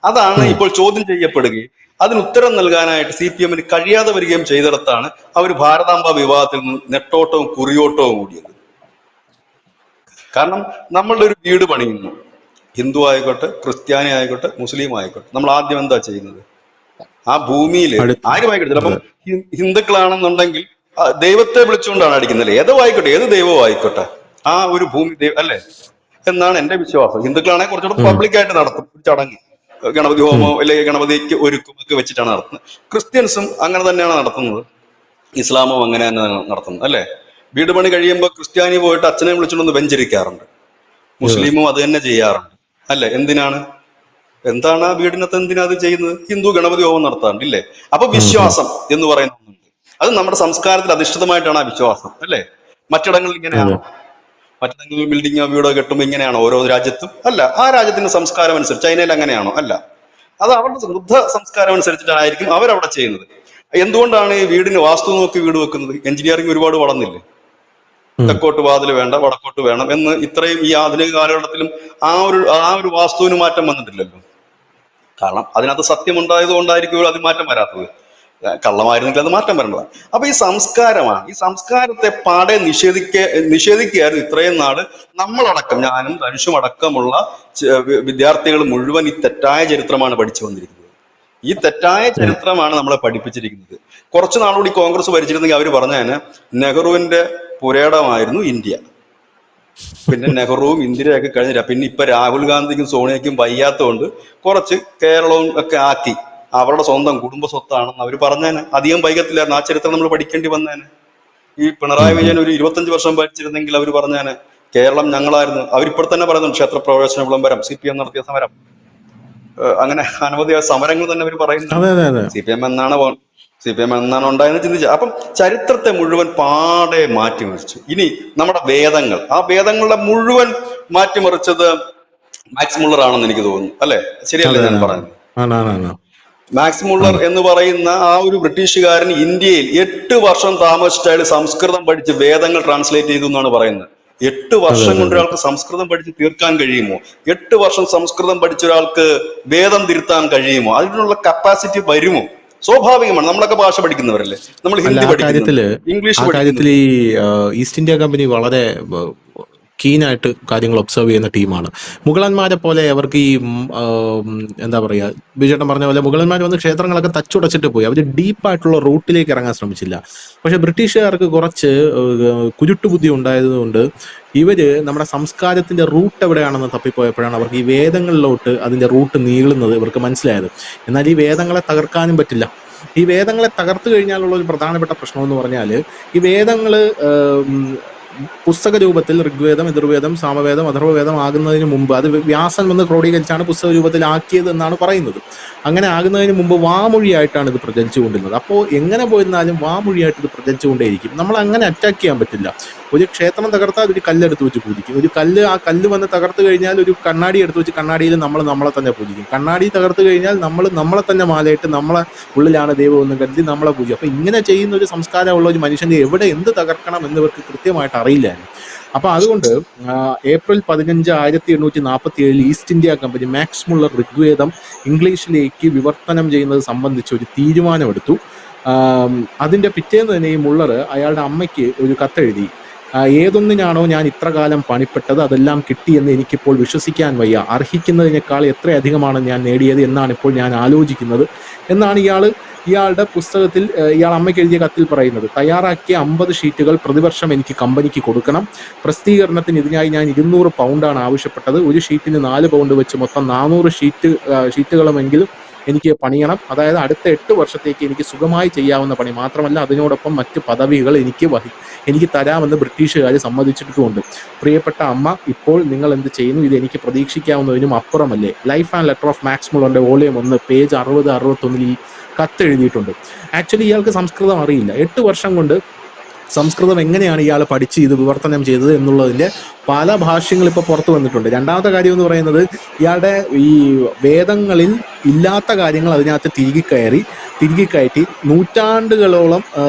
അതാണ് ഇപ്പോൾ ചോദ്യം ചെയ്യപ്പെടുകയും അതിന് ഉത്തരം നൽകാനായിട്ട് CPMന് കഴിയാതെ വരികയും ചെയ്തിടത്താണ് അവർ ഭാരതാംബ വിവാദത്തിൽ നിന്ന് നെട്ടോട്ടവും കുറിയോട്ടവും കൂടിയത്. കാരണം നമ്മളുടെ ഒരു വീട് പണിയുന്നു, ഹിന്ദു ആയിക്കോട്ടെ, ക്രിസ്ത്യാനി ആയിക്കോട്ടെ, മുസ്ലിം ആയിക്കോട്ടെ, നമ്മൾ ആദ്യം എന്താ ചെയ്യുന്നത്? ആ ഭൂമിയിൽ അടുത്ത് ആരുമായിക്കോട്ടെ, ചിലപ്പം അതെ. ഹിന്ദുക്കളാണെന്നുണ്ടെങ്കിൽ ദൈവത്തെ വിളിച്ചുകൊണ്ടാണ് അടിക്കുന്നത്, ഏതോ ആയിക്കോട്ടെ, ഏത് ദൈവവും ആയിക്കോട്ടെ, ആ ഒരു ഭൂമി അല്ലേ എന്നാണ് എന്റെ വിശ്വാസം. ഹിന്ദുക്കളാണെങ്കിൽ കുറച്ചുകൂടെ ഉം, പബ്ലിക്കായിട്ട് നടത്തും ഒരു ചടങ്ങ്, ഗണപതി ഉം, ഹോമോ അല്ലെങ്കിൽ ഗണപതിക്ക് ഒരുക്കും ഒക്കെ വെച്ചിട്ടാണ് നടത്തുന്നത്. ക്രിസ്ത്യൻസും അങ്ങനെ തന്നെയാണ് നടത്തുന്നത്, ഇസ്ലാമും അങ്ങനെ തന്നെ നടത്തുന്നത് അല്ലേ. വീട് പണി കഴിയുമ്പോൾ ക്രിസ്ത്യാനി പോയിട്ട് അച്ഛനെ വിളിച്ചുകൊണ്ടൊന്ന് വെഞ്ചരിക്കാറുണ്ട്, അതെ. മുസ്ലിമും അത് തന്നെ ചെയ്യാറുണ്ട് അല്ലെ. എന്തിനാണ്, എന്താണ് ആ വീടിനകത്ത് എന്തിനാ അത് ചെയ്യുന്നത്? ഹിന്ദു ഗണപതി ഹോമം നടത്താറുണ്ട് ഇല്ലേ. അപ്പൊ ഉം, ഉം, വിശ്വാസം എന്ന് പറയുന്ന ഒന്നുണ്ട്, അത് നമ്മുടെ സംസ്കാരത്തിൽ അധിഷ്ഠിതമായിട്ടാണ് ആ വിശ്വാസം അല്ലേ. മറ്റിടങ്ങളിൽ അതെ. ഇങ്ങനെയാണോ? മറ്റിടങ്ങളിൽ ബിൽഡിങ്ങോ വീടോ കെട്ടുമ്പോൾ ഇങ്ങനെയാണോ ഓരോ രാജ്യത്തും? അല്ല. ആ രാജ്യത്തിന്റെ സംസ്കാരം അനുസരിച്ച്. ചൈനയിൽ അങ്ങനെയാണോ? അല്ല. അത് അവരുടെ ബുദ്ധ സംസ്കാരം അനുസരിച്ചിട്ടായിരിക്കും അവരവിടെ ചെയ്യുന്നത്. എന്തുകൊണ്ടാണ് ഈ വീടിന് വാസ്തു നോക്കി വീട് വെക്കുന്നത്? എഞ്ചിനീയറിംഗ് ഒരുപാട് വളർന്നില്ലേ. ഉം. തെക്കോട്ട് വാതിൽ വേണ്ട, വടക്കോട്ട് വേണം എന്ന് ഇത്രയും ഈ ആധുനിക കാലഘട്ടത്തിലും ആ ഒരു വാസ്തുവിന് മാറ്റം വന്നിട്ടില്ലല്ലോ. കാരണം അതിനകത്ത് സത്യം ഉണ്ടായത് കൊണ്ടായിരിക്കും അത് മാറ്റം വരാത്തത്. കള്ളമായിരുന്നെങ്കിൽ അത് മാറ്റം വരേണ്ടതാണ്. അപ്പൊ ഈ സംസ്കാരമാണ്, ഈ സംസ്കാരത്തെ പാടെ നിഷേധിക്കുകയായിരുന്നു ഇത്രയും നാട് നമ്മളടക്കം, ഞാനും ധനുഷും അടക്കമുള്ള വിദ്യാർത്ഥികൾ മുഴുവൻ ഈ തെറ്റായ ചരിത്രമാണ് പഠിച്ചു വന്നിരിക്കുന്നത്. ഈ തെറ്റായ ഉം. ചരിത്രമാണ് നമ്മളെ പഠിപ്പിച്ചിരിക്കുന്നത്. കുറച്ചു നാളുകൂടി കോൺഗ്രസ് ഭരിച്ചിരുന്നെങ്കിൽ അവർ പറഞ്ഞതിന് നെഹ്റുവിന്റെ പുരേടമായിരുന്നു ഇന്ത്യ. പിന്നെ നെഹ്റുവും ഇന്ദിരയൊക്കെ കഴിഞ്ഞില്ല. പിന്നെ ഇപ്പൊ രാഹുൽ ഗാന്ധിക്കും സോണിയയ്ക്കും വയ്യാത്തതുകൊണ്ട് കുറച്ച് കേരളവും ഒക്കെ ആക്കി അവരുടെ സ്വന്തം കുടുംബ സ്വത്താണെന്ന് അവർ പറഞ്ഞേനെ. അധികം വൈകത്തില്ലായിരുന്നു, ആ ചരിത്രം നമ്മൾ പഠിക്കേണ്ടി വന്നേനെ. ഈ പിണറായി ഉം, ഉം. വിജയൻ ഒരു 25 വർഷം ഭരിച്ചിരുന്നെങ്കിൽ അവർ പറഞ്ഞേനെ കേരളം ഞങ്ങളായിരുന്നു. അവരിപ്പോൾ തന്നെ പറയുന്നുണ്ട് ക്ഷേത്രപ്രവേശന വിളംബരം, CPM നടത്തിയ സമരം, അങ്ങനെ അനവധി സമരങ്ങൾ തന്നെ അവർ അതെ, പറയുന്നുണ്ട്. അതെ, അതെ. സി പി എം എന്നാണ് ഉണ്ടായെന്ന് ചിന്തിച്ചത്. അപ്പം ചരിത്രത്തെ മുഴുവൻ പാടെ മാറ്റിമറിച്ചു. ഇനി നമ്മുടെ വേദങ്ങൾ, ആ വേദങ്ങളുടെ മുഴുവൻ മാറ്റിമറിച്ചത് മാക്സ് മുള്ളർ ആണെന്ന് എനിക്ക് തോന്നുന്നു അല്ലെ. ശരിയല്ലേ അതെ, ഞാൻ അതെ. പറയുന്നത്? ആണ്, ആണ്, ആണ്, മാക്സ് മുള്ളർ ആണ്. എന്ന് പറയുന്ന ആ ഒരു ബ്രിട്ടീഷുകാരൻ ഇന്ത്യയിൽ 8 വർഷം താമസിച്ചാൽ സംസ്കൃതം പഠിച്ച് വേദങ്ങൾ ട്രാൻസ്ലേറ്റ് ചെയ്തു എന്നാണ് പറയുന്നത്. 8 അതെ, വർഷം അതെ, കൊണ്ട് അതെ. ഒരാൾക്ക് സംസ്കൃതം പഠിച്ച് തീർക്കാൻ കഴിയുമോ? 8 വർഷം സംസ്കൃതം പഠിച്ച ഒരാൾക്ക് വേദം തിരുത്താൻ കഴിയുമോ? അതിനുള്ള കപ്പാസിറ്റി വരുമോ? സ്വാഭാവികമാണ്. നമ്മളൊക്കെ ഭാഷ പഠിക്കുന്നവരല്ലേ, നമ്മൾ അല്ല, ഹിന്ദി ആ പഠിക്കുന്നുണ്ട്, കാര്യത്തില് ഇംഗ്ലീഷ് ആ കാര്യത്തിൽ പഠിക്കുന്നുണ്ട്. ഈ ഈസ്റ്റ് ഇന്ത്യ കമ്പനി വളരെ കീനായിട്ട് കാര്യങ്ങൾ ഒബ്സർവ് ചെയ്യുന്ന ടീമാണ്. മുഗളന്മാരെ പോലെ അവർക്ക് ഈ എന്താ പറയുക, ബിജേട്ടൻ പറഞ്ഞ പോലെ മുഗളന്മാർ വന്ന് ക്ഷേത്രങ്ങളൊക്കെ തച്ചുടച്ചിട്ട് പോയി. അവർ ഡീപ്പായിട്ടുള്ള റൂട്ടിലേക്ക് ഇറങ്ങാൻ ശ്രമിച്ചില്ല. പക്ഷെ ബ്രിട്ടീഷുകാർക്ക് കുറച്ച് കുരുട്ടുബുദ്ധി ഉണ്ടായതുകൊണ്ട് ഇവര് നമ്മുടെ സംസ്കാരത്തിന്റെ റൂട്ട് എവിടെയാണെന്ന് തപ്പിപ്പോയപ്പോഴാണ് അവർക്ക് ഈ വേദങ്ങളിലോട്ട് അതിന്റെ റൂട്ട് നീളുന്നത് ഇവർക്ക് മനസ്സിലായത്. എന്നാൽ ഈ വേദങ്ങളെ തകർക്കാനും പറ്റില്ല. ഈ വേദങ്ങളെ തകർത്തു കഴിഞ്ഞാലുള്ള ഒരു പ്രധാനപ്പെട്ട പ്രശ്നം എന്ന് പറഞ്ഞാൽ, ഈ വേദങ്ങള് പുസ്തക രൂപത്തിൽ ഋഗ്വേദം, യജുർവേദം, സാമവേദം, അഥർവവേദം ആകുന്നതിന് മുമ്പ് അത് വ്യാസൻ വന്ന് ക്രോഡീകരിച്ചാണ് പുസ്തക രൂപത്തിലാക്കിയത് എന്നാണ് പറയുന്നത്. അങ്ങനെ ആകുന്നതിന് മുമ്പ് വാമൊഴിയായിട്ടാണ് ഇത് പ്രചരിച്ചുകൊണ്ടിരുന്നത്. അപ്പോൾ എങ്ങനെ പോയിരുന്നാലും വാമൊഴിയായിട്ട് ഇത് പ്രചരിച്ചുകൊണ്ടേയിരിക്കും. നമ്മൾ അങ്ങനെ അറ്റാക്ക് ചെയ്യാൻ പറ്റില്ല. ഒരു ക്ഷേത്രം തകർത്താൽ ഒരു കല്ലെടുത്ത് വെച്ച് പൂജിക്കും. ഒരു കല്ല്, ആ കല്ല് വന്ന് തകർത്ത് കഴിഞ്ഞാൽ ഒരു കണ്ണാടി എടുത്ത് വെച്ച് കണ്ണാടിയിൽ നമ്മൾ നമ്മളെ തന്നെ പൂജിക്കും. കണ്ണാടി തകർത്ത് കഴിഞ്ഞാൽ നമ്മൾ നമ്മളെ തന്നെ മാലയിട്ട് നമ്മളെ ഉള്ളിലാണ് ദൈവം എന്ന് കരുതി നമ്മളെ പൂജിക്കും. അപ്പൊ ഇങ്ങനെ ചെയ്യുന്ന ഒരു സംസ്കാരമുള്ള ഒരു മനുഷ്യന്റെ എവിടെ എന്ത് തകർക്കണം എന്നിവർക്ക് കൃത്യമായിട്ട് അറിയില്ലായിരുന്നു. അപ്പൊ അതുകൊണ്ട് April 15, 1847 East India Company Max Muller ഋഗ്വേദം ഇംഗ്ലീഷിലേക്ക് വിവർത്തനം ചെയ്യുന്നത് സംബന്ധിച്ച് ഒരു തീരുമാനമെടുത്തു. അതിന്റെ പിറ്റേന്ന് തന്നെ ഈ മുള്ളർ അയാളുടെ അമ്മയ്ക്ക് ഒരു കത്തെഴുതി. ഏതൊന്നിനാണോ ഞാൻ ഇത്ര കാലം പണിപ്പെട്ടത് അതെല്ലാം കിട്ടിയെന്ന് എനിക്കിപ്പോൾ വിശ്വസിക്കാൻ വയ്യ. അർഹിക്കുന്നതിനേക്കാൾ എത്രയധികമാണ് ഞാൻ നേടിയത് എന്നാണ് ഇപ്പോൾ ഞാൻ ആലോചിക്കുന്നത് എന്നാണ് ഇയാളുടെ പുസ്തകത്തിൽ ഇയാൾ അമ്മയ്ക്ക് എഴുതിയ കത്തിൽ പറയുന്നത്. തയ്യാറാക്കിയ 50 ഷീറ്റുകൾ പ്രതിവർഷം എനിക്ക് കമ്പനിക്ക് കൊടുക്കണം. പ്രസിദ്ധീകരണത്തിന് ഇതിനായി ഞാൻ 200 പൗണ്ടാണ് ആവശ്യപ്പെട്ടത്. ഒരു ഷീറ്റിന് 4 പൗണ്ട് വെച്ച് മൊത്തം 400 ഷീറ്റുകളുമെങ്കിലും എനിക്ക് പണിയണം. അതായത് അടുത്ത 8 വർഷത്തേക്ക് എനിക്ക് സുഖമായി ചെയ്യാവുന്ന പണി. മാത്രമല്ല അതിനോടൊപ്പം മറ്റ് പദവികൾ എനിക്ക് തരാമെന്ന് ബ്രിട്ടീഷുകാർ സമ്മതിച്ചിട്ടുമുണ്ട്. പ്രിയപ്പെട്ട അമ്മ, ഇപ്പോൾ നിങ്ങൾ എന്ത് ചെയ്യുന്നു? ഇത് എനിക്ക് പ്രതീക്ഷിക്കാവുന്നതിനും അപ്പുറമല്ലേ. Life and letter of Max മുള്ളറിന്റെ വോളിയം 1 പേജ് 60-61 ഈ കത്ത് എഴുതിയിട്ടുണ്ട്. ആക്ച്വലി ഇയാൾക്ക് സംസ്കൃതം അറിയില്ല. 8 വർഷം കൊണ്ട് സംസ്കൃതം എങ്ങനെയാണ് ഇയാൾ പഠിച്ച് ഇത് വിവർത്തനം ചെയ്തത് എന്നുള്ളതിന്റെ പല ഭാഷ്യങ്ങൾ ഇപ്പോൾ പുറത്തു വന്നിട്ടുണ്ട്. രണ്ടാമത്തെ കാര്യം എന്ന് പറയുന്നത്, ഇയാളുടെ ഈ വേദങ്ങളിൽ ഇല്ലാത്ത കാര്യങ്ങൾ അതിനകത്ത് തിരികെ കയറ്റി നൂറ്റാണ്ടുകളോളം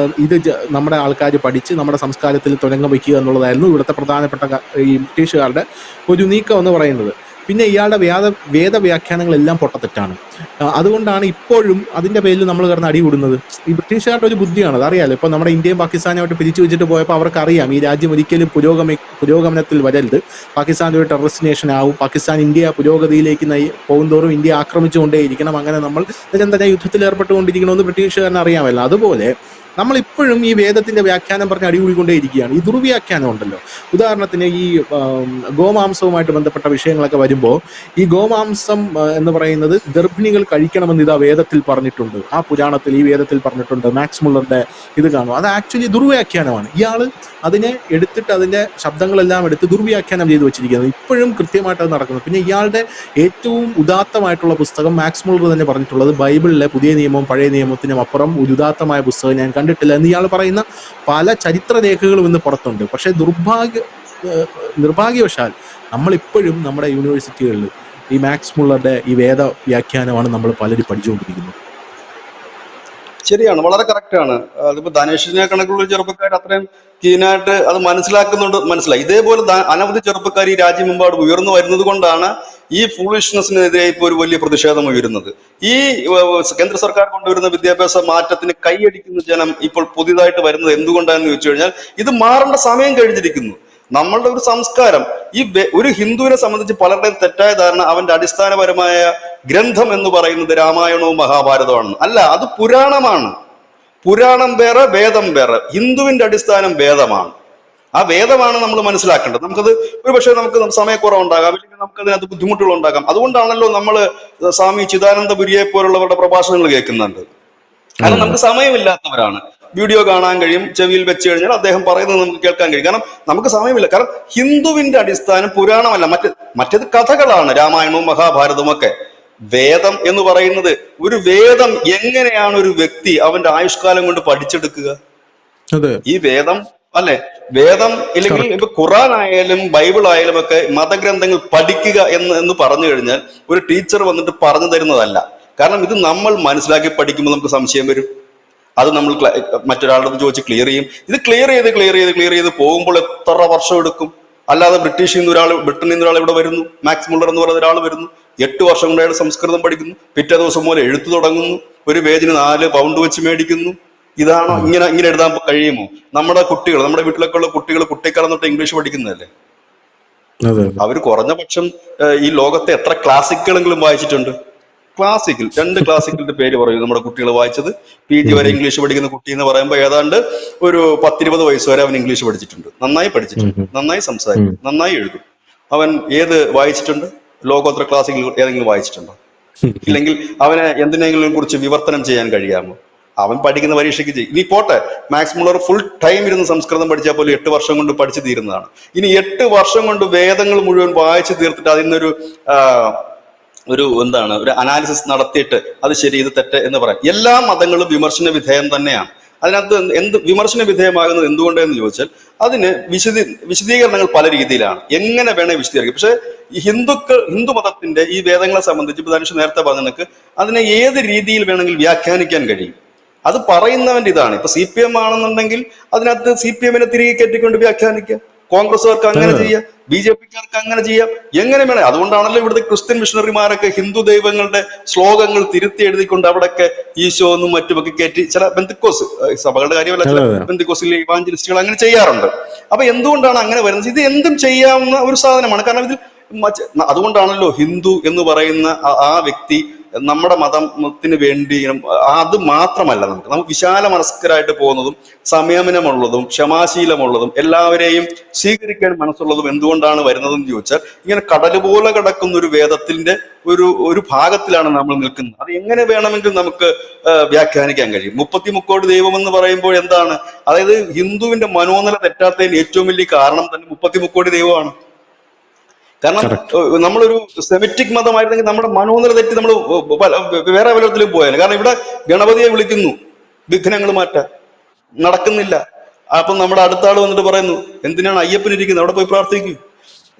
ഇത് നമ്മുടെ ആൾക്കാർ പഠിച്ച് നമ്മുടെ സംസ്കാരത്തിൽ തുടങ്ങ വയ്ക്കുക എന്നുള്ളതായിരുന്നു ഇവിടുത്തെ പ്രധാനപ്പെട്ട ഈ ബ്രിട്ടീഷുകാരുടെ ഒരു നീക്കം എന്ന് പറയുന്നത്. പിന്നെ ഇയാളുടെ വേദവ്യാഖ്യാനങ്ങളെല്ലാം പൊട്ടത്തെറ്റാണ്. അതുകൊണ്ടാണ് ഇപ്പോഴും അതിന്റെ പേരിൽ നമ്മൾ കിടന്ന് അടികൂടുന്നത്. ഈ ബ്രിട്ടീഷുകാരുടെ ഒരു ബുദ്ധിയാണ്, അതറിയാലോ. ഇപ്പൊ നമ്മുടെ ഇന്ത്യയും പാകിസ്ഥാനുമായിട്ട് പിരിച്ചു വെച്ചിട്ട് പോയപ്പോൾ അവർക്കറിയാം ഈ രാജ്യം ഒരിക്കലും പുരോഗമനത്തിൽ വരരുത്, പാകിസ്ഥാൻ ഒരു ടെററിസ്റ്റ് നേഷൻ ആവും, പാകിസ്ഥാൻ ഇന്ത്യ പുരോഗതിയിലേക്ക് പോകുന്തോറും ഇന്ത്യ ആക്രമിച്ചുകൊണ്ടേയിരിക്കണം, അങ്ങനെ നമ്മൾ നിരന്തര യുദ്ധത്തിൽ ഏർപ്പെട്ടുകൊണ്ടിരിക്കണമെന്ന് ബ്രിട്ടീഷുകാരന് അറിയാമല്ലോ. അതുപോലെ നമ്മളിപ്പോഴും ഈ വേദത്തിന്റെ വ്യാഖ്യാനം പറഞ്ഞ് അടികൂടിക്കൊണ്ടേയിരിക്കുകയാണ്. ഈ ദുർവ്യാഖ്യാനം ഉണ്ടല്ലോ, ഉദാഹരണത്തിന് ഈ ഗോമാംസവുമായിട്ട് ബന്ധപ്പെട്ട വിഷയങ്ങളൊക്കെ വരുമ്പോൾ ഈ ഗോമാംസം എന്ന് പറയുന്നത് ഗർഭിണികൾ കഴിക്കണമെന്ന് ഇതാ വേദത്തിൽ പറഞ്ഞിട്ടുണ്ട്, ആ പുരാണത്തിൽ ഈ വേദത്തിൽ പറഞ്ഞിട്ടുണ്ട്, മാക്സ് മുള്ളറുടെ ഇത് കാണും. അത് ആക്ച്വലി ദുർവ്യാഖ്യാനമാണ്. ഇയാള് അതിനെ എടുത്തിട്ട് അതിന്റെ ശബ്ദങ്ങളെല്ലാം എടുത്ത് ദുർവ്യാഖ്യാനം ചെയ്തു വെച്ചിരിക്കുന്നത്. ഇപ്പോഴും കൃത്യമായിട്ട് അത് നടക്കുന്നു. പിന്നെ ഇയാളുടെ ഏറ്റവും ഉദാത്തമായിട്ടുള്ള പുസ്തകം മാക്സ് മുള്ളർ തന്നെ പറഞ്ഞിട്ടുള്ളത്, ബൈബിളിലെ പുതിയ നിയമവും പഴയ നിയമത്തിനും അപ്പുറം ഒരു ഉദാത്തമായ പുസ്തകം ഞാൻ കണ്ടിട്ടില്ല എന്ന് ഇയാൾ പറയുന്ന പല ചരിത്രരേഖകളും ഇന്ന് പുറത്തുണ്ട്. പക്ഷെ നിർഭാഗ്യവശാൽ നമ്മളിപ്പോഴും നമ്മുടെ യൂണിവേഴ്സിറ്റികളിൽ ഈ മാക്സ് മുള്ളറുടെ ഈ വേദ വ്യാഖ്യാനമാണ് നമ്മൾ പലരും പഠിച്ചുകൊണ്ടിരിക്കുന്നത്. ശരിയാണ്, വളരെ കറക്റ്റാണ്. അതിപ്പോ ധനേഷിനെ കണക്കുള്ള ചെറുപ്പക്കാർ അത്രയും കീനായിട്ട് അത് മനസ്സിലാക്കുന്നുണ്ട്, മനസ്സിലായി. ഇതേപോലെ അനവധി ചെറുപ്പക്കാർ ഈ രാജ്യമെമ്പാടും ഉയർന്നു വരുന്നത് കൊണ്ടാണ് ഈ ഫൂളിഷ്നെസ്സിനെതിരെ ഇപ്പോൾ ഒരു വലിയ പ്രതിഷേധം ഉയരുന്നത്. ഈ കേന്ദ്ര സർക്കാർ കൊണ്ടുവരുന്ന വിദ്യാഭ്യാസ മാറ്റത്തിന് കൈയടിക്കുന്ന ജനം ഇപ്പോൾ പുതിയതായിട്ട് വരുന്നത് എന്തുകൊണ്ടാണെന്ന് ചോദിച്ചു കഴിഞ്ഞാൽ ഇത് മാറേണ്ട സമയം കഴിഞ്ഞിരിക്കുന്നു. നമ്മളുടെ ഒരു സംസ്കാരം, ഒരു ഹിന്ദുവിനെ സംബന്ധിച്ച് പലരുടെയും തെറ്റായ ധാരണ അവന്റെ അടിസ്ഥാനപരമായ ഗ്രന്ഥം എന്ന് പറയുന്നത് രാമായണവും മഹാഭാരതവും അല്ല, അത് പുരാണമാണ്. പുരാണം വേറെ, വേദം വേറെ. ഹിന്ദുവിന്റെ അടിസ്ഥാനം വേദമാണ്. ആ വേദമാണ് നമ്മൾ മനസ്സിലാക്കേണ്ടത്. നമുക്കത് ഒരു പക്ഷേ നമുക്ക് സമയക്കുറവുണ്ടാകാം, അല്ലെങ്കിൽ നമുക്ക് അതിനകത്ത് ബുദ്ധിമുട്ടുകൾ ഉണ്ടാകാം. അതുകൊണ്ടാണല്ലോ നമ്മൾ സ്വാമി ചിദാനന്ദപുരിയെ പോലുള്ളവരുടെ പ്രഭാഷണങ്ങൾ കേൾക്കുന്നുണ്ട്. കാരണം നമുക്ക് സമയമില്ലാത്തവരാണ്. വീഡിയോ കാണാൻ കഴിയും, ചെവിയിൽ വെച്ച് കഴിഞ്ഞാൽ അദ്ദേഹം പറയുന്നത് നമുക്ക് കേൾക്കാൻ കഴിയും. കാരണം നമുക്ക് സമയമില്ല. കാരണം ഹിന്ദുവിന്റെ അടിസ്ഥാനം പുരാണമല്ല, മറ്റേത് കഥകളാണ്, രാമായണവും മഹാഭാരതവും ഒക്കെ. വേദം എന്ന് പറയുന്നത്, ഒരു വേദം എങ്ങനെയാണ് ഒരു വ്യക്തി അവന്റെ ആയുഷ്കാലം കൊണ്ട് പഠിച്ചെടുക്കുക? ഈ വേദം അല്ലെ, വേദം ഇല്ലെങ്കിൽ ഇപ്പൊ ഖുറാൻ ആയാലും ബൈബിൾ ആയാലും ഒക്കെ മതഗ്രന്ഥങ്ങൾ പഠിക്കുക എന്ന് പറഞ്ഞു കഴിഞ്ഞാൽ ഒരു ടീച്ചർ വന്നിട്ട് പറഞ്ഞു തരുന്നതല്ല. കാരണം ഇത് നമ്മൾ മനസ്സിലാക്കി പഠിക്കുമ്പോൾ നമുക്ക് സംശയം വരും. അത് നമ്മൾ മറ്റൊരാളോട് ചോദിച്ച് ക്ലിയർ ചെയ്യും. ഇത് ക്ലിയർ ചെയ്ത് പോകുമ്പോൾ എത്ര വർഷം എടുക്കും? അല്ലാതെ ബ്രിട്ടനിൽ നിന്ന് ഒരാൾ ഇവിടെ വരുന്നു, മാക്സ് മുള്ളർ എന്ന് പറയുന്ന ഒരാൾ വരുന്നു, 8 വർഷം കൊണ്ട് അയാൾ സംസ്കൃതം പഠിക്കുന്നു, പിറ്റേ ദിവസം പോലെ എഴുത്തു തുടങ്ങുന്നു, ഒരു പേജിന് 4 പൗണ്ട് വെച്ച് മേടിക്കുന്നു. ഇതാണോ ഇങ്ങനെ എഴുതാൻ കഴിയുമോ? നമ്മുടെ കുട്ടികൾ, നമ്മുടെ വീട്ടിലൊക്കെ ഉള്ള കുട്ടികൾ കുട്ടിക്കാലം തൊട്ട് ഇംഗ്ലീഷ് പഠിക്കുന്നതല്ലേ. അവർ കുറഞ്ഞ പക്ഷം ഈ ലോകത്തെ എത്ര ക്ലാസിക്കുകളെങ്കിലും വായിച്ചിട്ടുണ്ട്? ക്ലാസിക്കൽ 2 ക്ലാസിക്കലിന്റെ പേര് പറയൂ നമ്മുടെ കുട്ടികൾ വായിച്ചത്. PG വരെ ഇംഗ്ലീഷ് പഠിക്കുന്ന കുട്ടി എന്ന് പറയുമ്പോൾ ഏതാണ്ട് ഒരു 10-20 വയസ്സ് വരെ അവൻ ഇംഗ്ലീഷ് പഠിച്ചിട്ടുണ്ട്, നന്നായി പഠിച്ചിട്ടുണ്ട്, നന്നായി സംസാരിക്കും, നന്നായി എഴുതും. അവൻ ഏത് വായിച്ചിട്ടുണ്ട്? ലോകോത്തര ക്ലാസിക്കൽ ഏതെങ്കിലും വായിച്ചിട്ടുണ്ടോ? ഇല്ലെങ്കിൽ അവനെ എന്തിനെങ്കിലും കുറിച്ച് വിവർത്തനം ചെയ്യാൻ കഴിയാമോ? അവൻ പഠിക്കുന്ന പരീക്ഷയ്ക്ക് ചെയ്യും. ഇനി പോട്ടെ, മാക്സ് മുള്ളർ ഫുൾ ടൈം ഇരുന്ന് സംസ്കൃതം പഠിച്ചാൽ പോലും 8 വർഷം കൊണ്ട് പഠിച്ചു തീരുന്നതാണ്. ഇനി 8 വർഷം കൊണ്ട് വേദങ്ങൾ മുഴുവൻ വായിച്ചു തീർത്തിട്ട് അതിന്നൊരു ഒരു അനാലിസിസ് നടത്തിയിട്ട് അത് ശരി ഇത് തെറ്റ് എന്ന് പറയാം. എല്ലാ മതങ്ങളും വിമർശന വിധേയം തന്നെയാണ്. അതിനകത്ത് എന്ത് വിമർശന വിധേയമാകുന്നത് എന്തുകൊണ്ടെന്ന് ചോദിച്ചാൽ അതിന് വിശദീകരണങ്ങൾ പല രീതിയിലാണ്, എങ്ങനെ വേണേ വിശദീകരിക്കും. പക്ഷെ ഈ ഹിന്ദു മതത്തിന്റെ ഈ വേദങ്ങളെ സംബന്ധിച്ച് ഇപ്പൊ ധനുഷ് നേരത്തെ പറഞ്ഞ അതിനെ ഏത് രീതിയിൽ വേണമെങ്കിൽ വ്യാഖ്യാനിക്കാൻ കഴിയും. അത് പറയുന്നവന്റെ ഇതാണ്. ഇപ്പൊ CPM ആണെന്നുണ്ടെങ്കിൽ അതിനകത്ത് CPM തിരികെ കയറ്റിക്കൊണ്ട് വ്യാഖ്യാനിക്കുക, കോൺഗ്രസ്സുകാർക്ക് അങ്ങനെ ചെയ്യാം, BJPക്കാർക്ക് അങ്ങനെ ചെയ്യാം, എങ്ങനെ വേണേ. അതുകൊണ്ടാണല്ലോ ഇവിടുത്തെ ക്രിസ്ത്യൻ മിഷണറിമാരൊക്കെ ഹിന്ദു ദൈവങ്ങളുടെ ശ്ലോകങ്ങൾ തിരുത്തി എഴുതിക്കൊണ്ട് അവിടെയൊക്കെ ഈശോ എന്നും മറ്റുമൊക്കെ കയറ്റി, ചില ബെന്തിക്കോസ് സഭകളുടെ കാര്യമല്ല, ചില ബെന്തിക്കോസിലെ ഇവാഞ്ചലിസ്റ്റുകൾ അങ്ങനെ ചെയ്യാറുണ്ട്. അപ്പൊ എന്തുകൊണ്ടാണ് അങ്ങനെ വരുന്നത്? ഇത് എന്തും ചെയ്യാവുന്ന ഒരു സാധനമാണ്. കാരണം ഇതിൽ അതുകൊണ്ടാണല്ലോ ഹിന്ദു എന്ന് പറയുന്ന ആ വ്യക്തി നമ്മുടെ മതത്തിന് വേണ്ടി അത് മാത്രമല്ല, നമുക്ക് വിശാല മനസ്കരായിട്ട് പോകുന്നതും സംയമനമുള്ളതും ക്ഷമാശീലമുള്ളതും എല്ലാവരെയും സ്വീകരിക്കാൻ മനസ്സുള്ളതും എന്തുകൊണ്ടാണ് വരുന്നതെന്ന് ചോദിച്ചാൽ ഇങ്ങനെ കടല് പോലെ കിടക്കുന്ന ഒരു വേദത്തിന്റെ ഒരു ഭാഗത്തിലാണ് നമ്മൾ നിൽക്കുന്നത്. അത് എങ്ങനെ വേണമെങ്കിലും നമുക്ക് വ്യാഖ്യാനിക്കാൻ കഴിയും. 33 ദൈവം എന്ന് പറയുമ്പോൾ എന്താണ്? അതായത് ഹിന്ദുവിന്റെ മനോനില തെറ്റാത്തതിന് ഏറ്റവും വലിയ കാരണം തന്നെ 33 ദൈവമാണ്. കാരണം നമ്മളൊരു സെമിറ്റിക് മതമായിരുന്നെങ്കിൽ നമ്മുടെ മനോനില തെറ്റി നമ്മൾ വേറെ പലത്തിലും പോയാലും. കാരണം ഇവിടെ ഗണപതിയെ വിളിക്കുന്നു, വിഘ്നങ്ങൾ മാറ്റാൻ നടക്കുന്നില്ല. അപ്പൊ നമ്മുടെ അടുത്ത ആള് വന്നിട്ട് പറയുന്നു, എന്തിനാണ് അയ്യപ്പൻ ഇരിക്കുന്നത്, അവിടെ പോയി പ്രാർത്ഥിക്കും,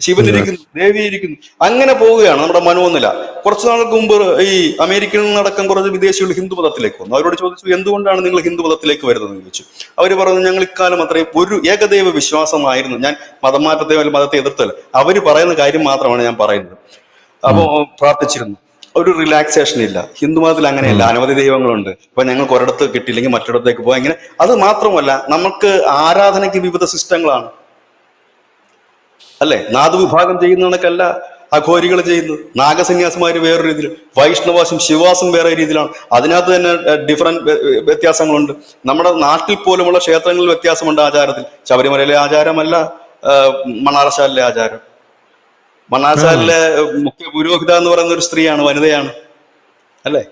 ശിവൻ ഇരിക്കുന്നു, ദേവി ഇരിക്കുന്നു, അങ്ങനെ പോവുകയാണ് നമ്മുടെ മനോനില. കുറച്ചു നാൾക്ക് മുമ്പ് ഈ അമേരിക്കയിൽ നിന്നടക്കം കുറച്ച് വിദേശികൾ ഹിന്ദു മതത്തിലേക്ക് വന്നു. അവരോട് ചോദിച്ചു, എന്തുകൊണ്ടാണ് നിങ്ങൾ ഹിന്ദു മതത്തിലേക്ക് വരുന്നതെന്ന് ചോദിച്ചു. അവർ പറഞ്ഞു, ഞങ്ങൾ ഇക്കാലം അത്രയും ഒരു ഏകദൈവ വിശ്വാസമായിരുന്നു. ഞാൻ മതമാറ്റത്തെ മതത്തെ എതിർത്തല്ല, അവർ പറയുന്ന കാര്യം മാത്രമാണ് ഞാൻ പറയുന്നത്. അപ്പൊ ഉം, പ്രാർത്ഥിച്ചിരുന്നു. ഒരു റിലാക്സേഷൻ ഇല്ല. ഹിന്ദു മതത്തിൽ അങ്ങനെയല്ല, ഉം. അനവധി ദൈവങ്ങളുണ്ട്. ഇപ്പൊ ഞങ്ങൾക്ക് ഒരിടത്ത് കിട്ടിയില്ലെങ്കിൽ മറ്റൊരിടത്തേക്ക് പോകാം. ഇങ്ങനെ അത് മാത്രമല്ല, നമുക്ക് ആരാധനയ്ക്ക് വിവിധ സിസ്റ്റങ്ങളാണ് അല്ലെ. നാദവിഭാഗം ചെയ്യുന്ന കണക്കല്ല അഘോരികൾ ചെയ്യുന്നത്. നാഗസന്യാസിമാര് വേറൊരു രീതിയിൽ, വൈഷ്ണവാസും ശിവാസും വേറെ രീതിയിലാണ്. അതിനകത്ത് തന്നെ ഡിഫറൻറ്റ് വ്യത്യാസങ്ങളുണ്ട്. നമ്മുടെ നാട്ടിൽ പോലുമുള്ള ക്ഷേത്രങ്ങളിൽ വ്യത്യാസമുണ്ട് ആചാരത്തിൽ. ശബരിമലയിലെ ആചാരമല്ല മണ്ണാറശാലിലെ ആചാരം. ആ മണ്ണാറശാലിലെ മുഖ്യ പുരോഹിത എന്ന് പറയുന്ന ഒരു സ്ത്രീയാണ്, വനിതയാണ് അല്ലെ.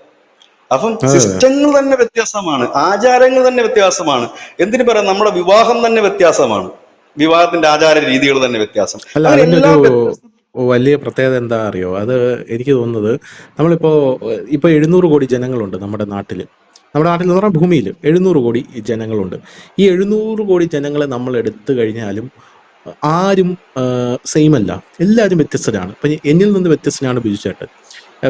അപ്പം അതെ. സിസ്റ്റങ്ങൾ തന്നെ വ്യത്യാസമാണ്, ആചാരങ്ങൾ തന്നെ വ്യത്യാസമാണ്. എന്തിനു പറയാം, നമ്മുടെ വിവാഹം തന്നെ വ്യത്യാസമാണ്, വിവാഹത്തിന്റെ ആചാര രീതികൾ തന്നെ വ്യത്യാസം. അല്ല, അങ്ങനെ അതിൻ്റെ ഒരു എല്ലാം വ്യത്യാസം. വലിയ പ്രത്യേകത എന്താ അറിയോ? അത് എനിക്ക് തോന്നുന്നത്, നമ്മളിപ്പോ ഇപ്പൊ 700 കോടി ജനങ്ങളുണ്ട് നമ്മുടെ നാട്ടിൽ. നമ്മുടെ നാട്ടിൽ എന്ന് പറഞ്ഞാൽ ഭൂമിയിൽ 700 കോടി ജനങ്ങളുണ്ട്. ഈ 700 കോടി ജനങ്ങളെ നമ്മൾ എടുത്തു കഴിഞ്ഞാലും ആരും സെയിം അല്ല. എല്ലാവരും വ്യത്യസ്തരാണ്. ഇപ്പൊ എന്നിൽ നിന്ന് വ്യത്യസ്തനാണ് ബിജുചേട്ടൻ.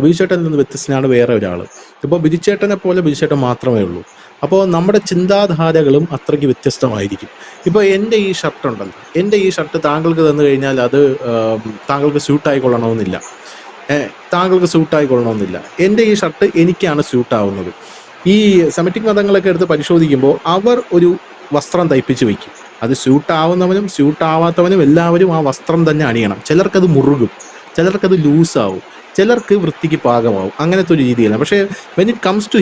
ബിജുചേട്ടനിൽ നിന്ന് വ്യത്യസ്തനാണ് വേറെ ഒരാൾ. ഇപ്പോൾ ബിജുചേട്ടനെ പോലെ ബിജുചേട്ടൻ മാത്രമേ ഉള്ളൂ. അപ്പോൾ നമ്മുടെ ചിന്താധാരകളും അത്രയ്ക്ക് വ്യത്യസ്തമായിരിക്കും. ഇപ്പോൾ എൻ്റെ ഈ ഷർട്ട് ഉണ്ടല്ലോ, എൻ്റെ ഈ ഷർട്ട് താങ്കൾക്ക് തന്നു കഴിഞ്ഞാൽ അത് താങ്കൾക്ക് സ്യൂട്ടായിക്കൊള്ളണമെന്നില്ല. താങ്കൾക്ക് സ്യൂട്ടായിക്കൊള്ളണമെന്നില്ല. എൻ്റെ ഈ ഷർട്ട് എനിക്കാണ് സ്യൂട്ടാവുന്നത്. ഈ സെമറ്റിക് മതങ്ങളൊക്കെ എടുത്ത് പരിശോധിക്കുമ്പോൾ അവർ ഒരു വസ്ത്രം തയ്പ്പിച്ച് വയ്ക്കും. അത് സ്യൂട്ടാവുന്നവനും സ്യൂട്ടാവാത്തവനും എല്ലാവരും ആ വസ്ത്രം തന്നെ അണിയണം. ചിലർക്കത് മുറുകും, ചിലർക്കത് ലൂസാവും, ചിലർക്ക് വൃത്തിക്ക് പാകമാവും. അങ്ങനത്തെ ഒരു രീതിയിലാണ്. പക്ഷേ വെൻ ഇറ്റ് കംസ് ടു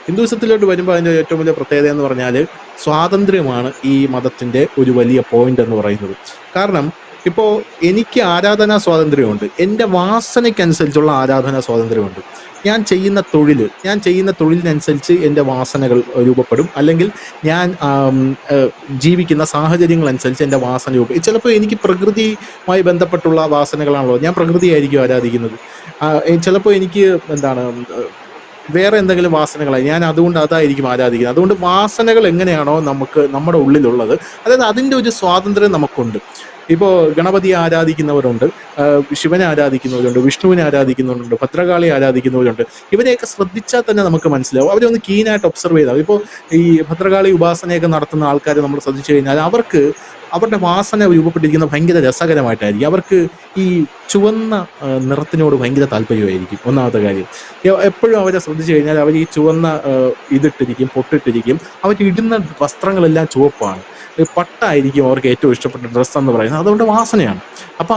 ഹിന്ദുയിസത്തിലോട്ട് വരുമ്പോൾ അതിൻ്റെ ഏറ്റവും വലിയ പ്രത്യേകത എന്ന് പറഞ്ഞാൽ സ്വാതന്ത്ര്യമാണ് ഈ മതത്തിൻ്റെ ഒരു വലിയ പോയിന്റ് എന്ന് പറയുന്നത്. കാരണം ഇപ്പോൾ എനിക്ക് ആരാധനാ സ്വാതന്ത്ര്യമുണ്ട്, എൻ്റെ വാസനയ്ക്കനുസരിച്ചുള്ള ആരാധനാ സ്വാതന്ത്ര്യമുണ്ട്. ഞാൻ ചെയ്യുന്ന തൊഴിലിനനുസരിച്ച് എൻ്റെ വാസനകൾ രൂപപ്പെടും. അല്ലെങ്കിൽ ഞാൻ ജീവിക്കുന്ന സാഹചര്യങ്ങളനുസരിച്ച് എൻ്റെ വാസന രൂപപ്പെടും. ചിലപ്പോൾ എനിക്ക് പ്രകൃതിയുമായി ബന്ധപ്പെട്ടുള്ള വാസനകളാണല്ലോ, ഞാൻ പ്രകൃതിയായിരിക്കും ആരാധിക്കുന്നത്. ചിലപ്പോൾ എനിക്ക് എന്താണ് വേറെ എന്തെങ്കിലും വാസനകളായി, ഞാൻ അതുകൊണ്ട് അതായിരിക്കും ആരാധിക്കുന്നത്. അതുകൊണ്ട് വാസനകൾ എങ്ങനെയാണോ നമുക്ക് നമ്മുടെ ഉള്ളിലുള്ളത്, അതായത് അതിൻ്റെ ഒരു സ്വാതന്ത്ര്യം നമുക്കുണ്ട്. ഇപ്പോൾ ഗണപതിയെ ആരാധിക്കുന്നവരുണ്ട്, ശിവനെ ആരാധിക്കുന്നവരുണ്ട്, വിഷ്ണുവിനെ ആരാധിക്കുന്നവരുണ്ട്, ഭദ്രകാളിയെ ആരാധിക്കുന്നവരുണ്ട്. ഇവരെയൊക്കെ ശ്രദ്ധിച്ചാൽ തന്നെ നമുക്ക് മനസ്സിലാവും. അവരെ ഒന്ന് കീനായിട്ട് ഒബ്സർവ് ചെയ്താൽ. ഇപ്പോൾ ഈ ഭദ്രകാളി ഉപാസനയൊക്കെ നടത്തുന്ന ആൾക്കാർ നമ്മൾ ശ്രദ്ധിച്ചു കഴിഞ്ഞാൽ അവർക്ക് അവരുടെ വാസന രൂപപ്പെട്ടിരിക്കുന്നത് ഭയങ്കര രസകരമായിട്ടായിരിക്കും. അവർക്ക് ഈ ചുവന്ന നിറത്തിനോട് ഭയങ്കര താല്പര്യമായിരിക്കും, ഒന്നാമത്തെ കാര്യം. എപ്പോഴും അവരെ ശ്രദ്ധിച്ചു കഴിഞ്ഞാൽ അവർ ഈ ചുവന്ന ഇതിട്ടിരിക്കും, പൊട്ടിട്ടിരിക്കും. അവർ ഇടുന്ന വസ്ത്രങ്ങളെല്ലാം ചുവപ്പാണ്. പട്ടായിരിക്കും അവർക്ക് ഏറ്റവും ഇഷ്ടപ്പെട്ട ഡ്രസ്സ് എന്ന് പറയുന്നത്. അതുകൊണ്ട് വാസനയാണ്. അപ്പോൾ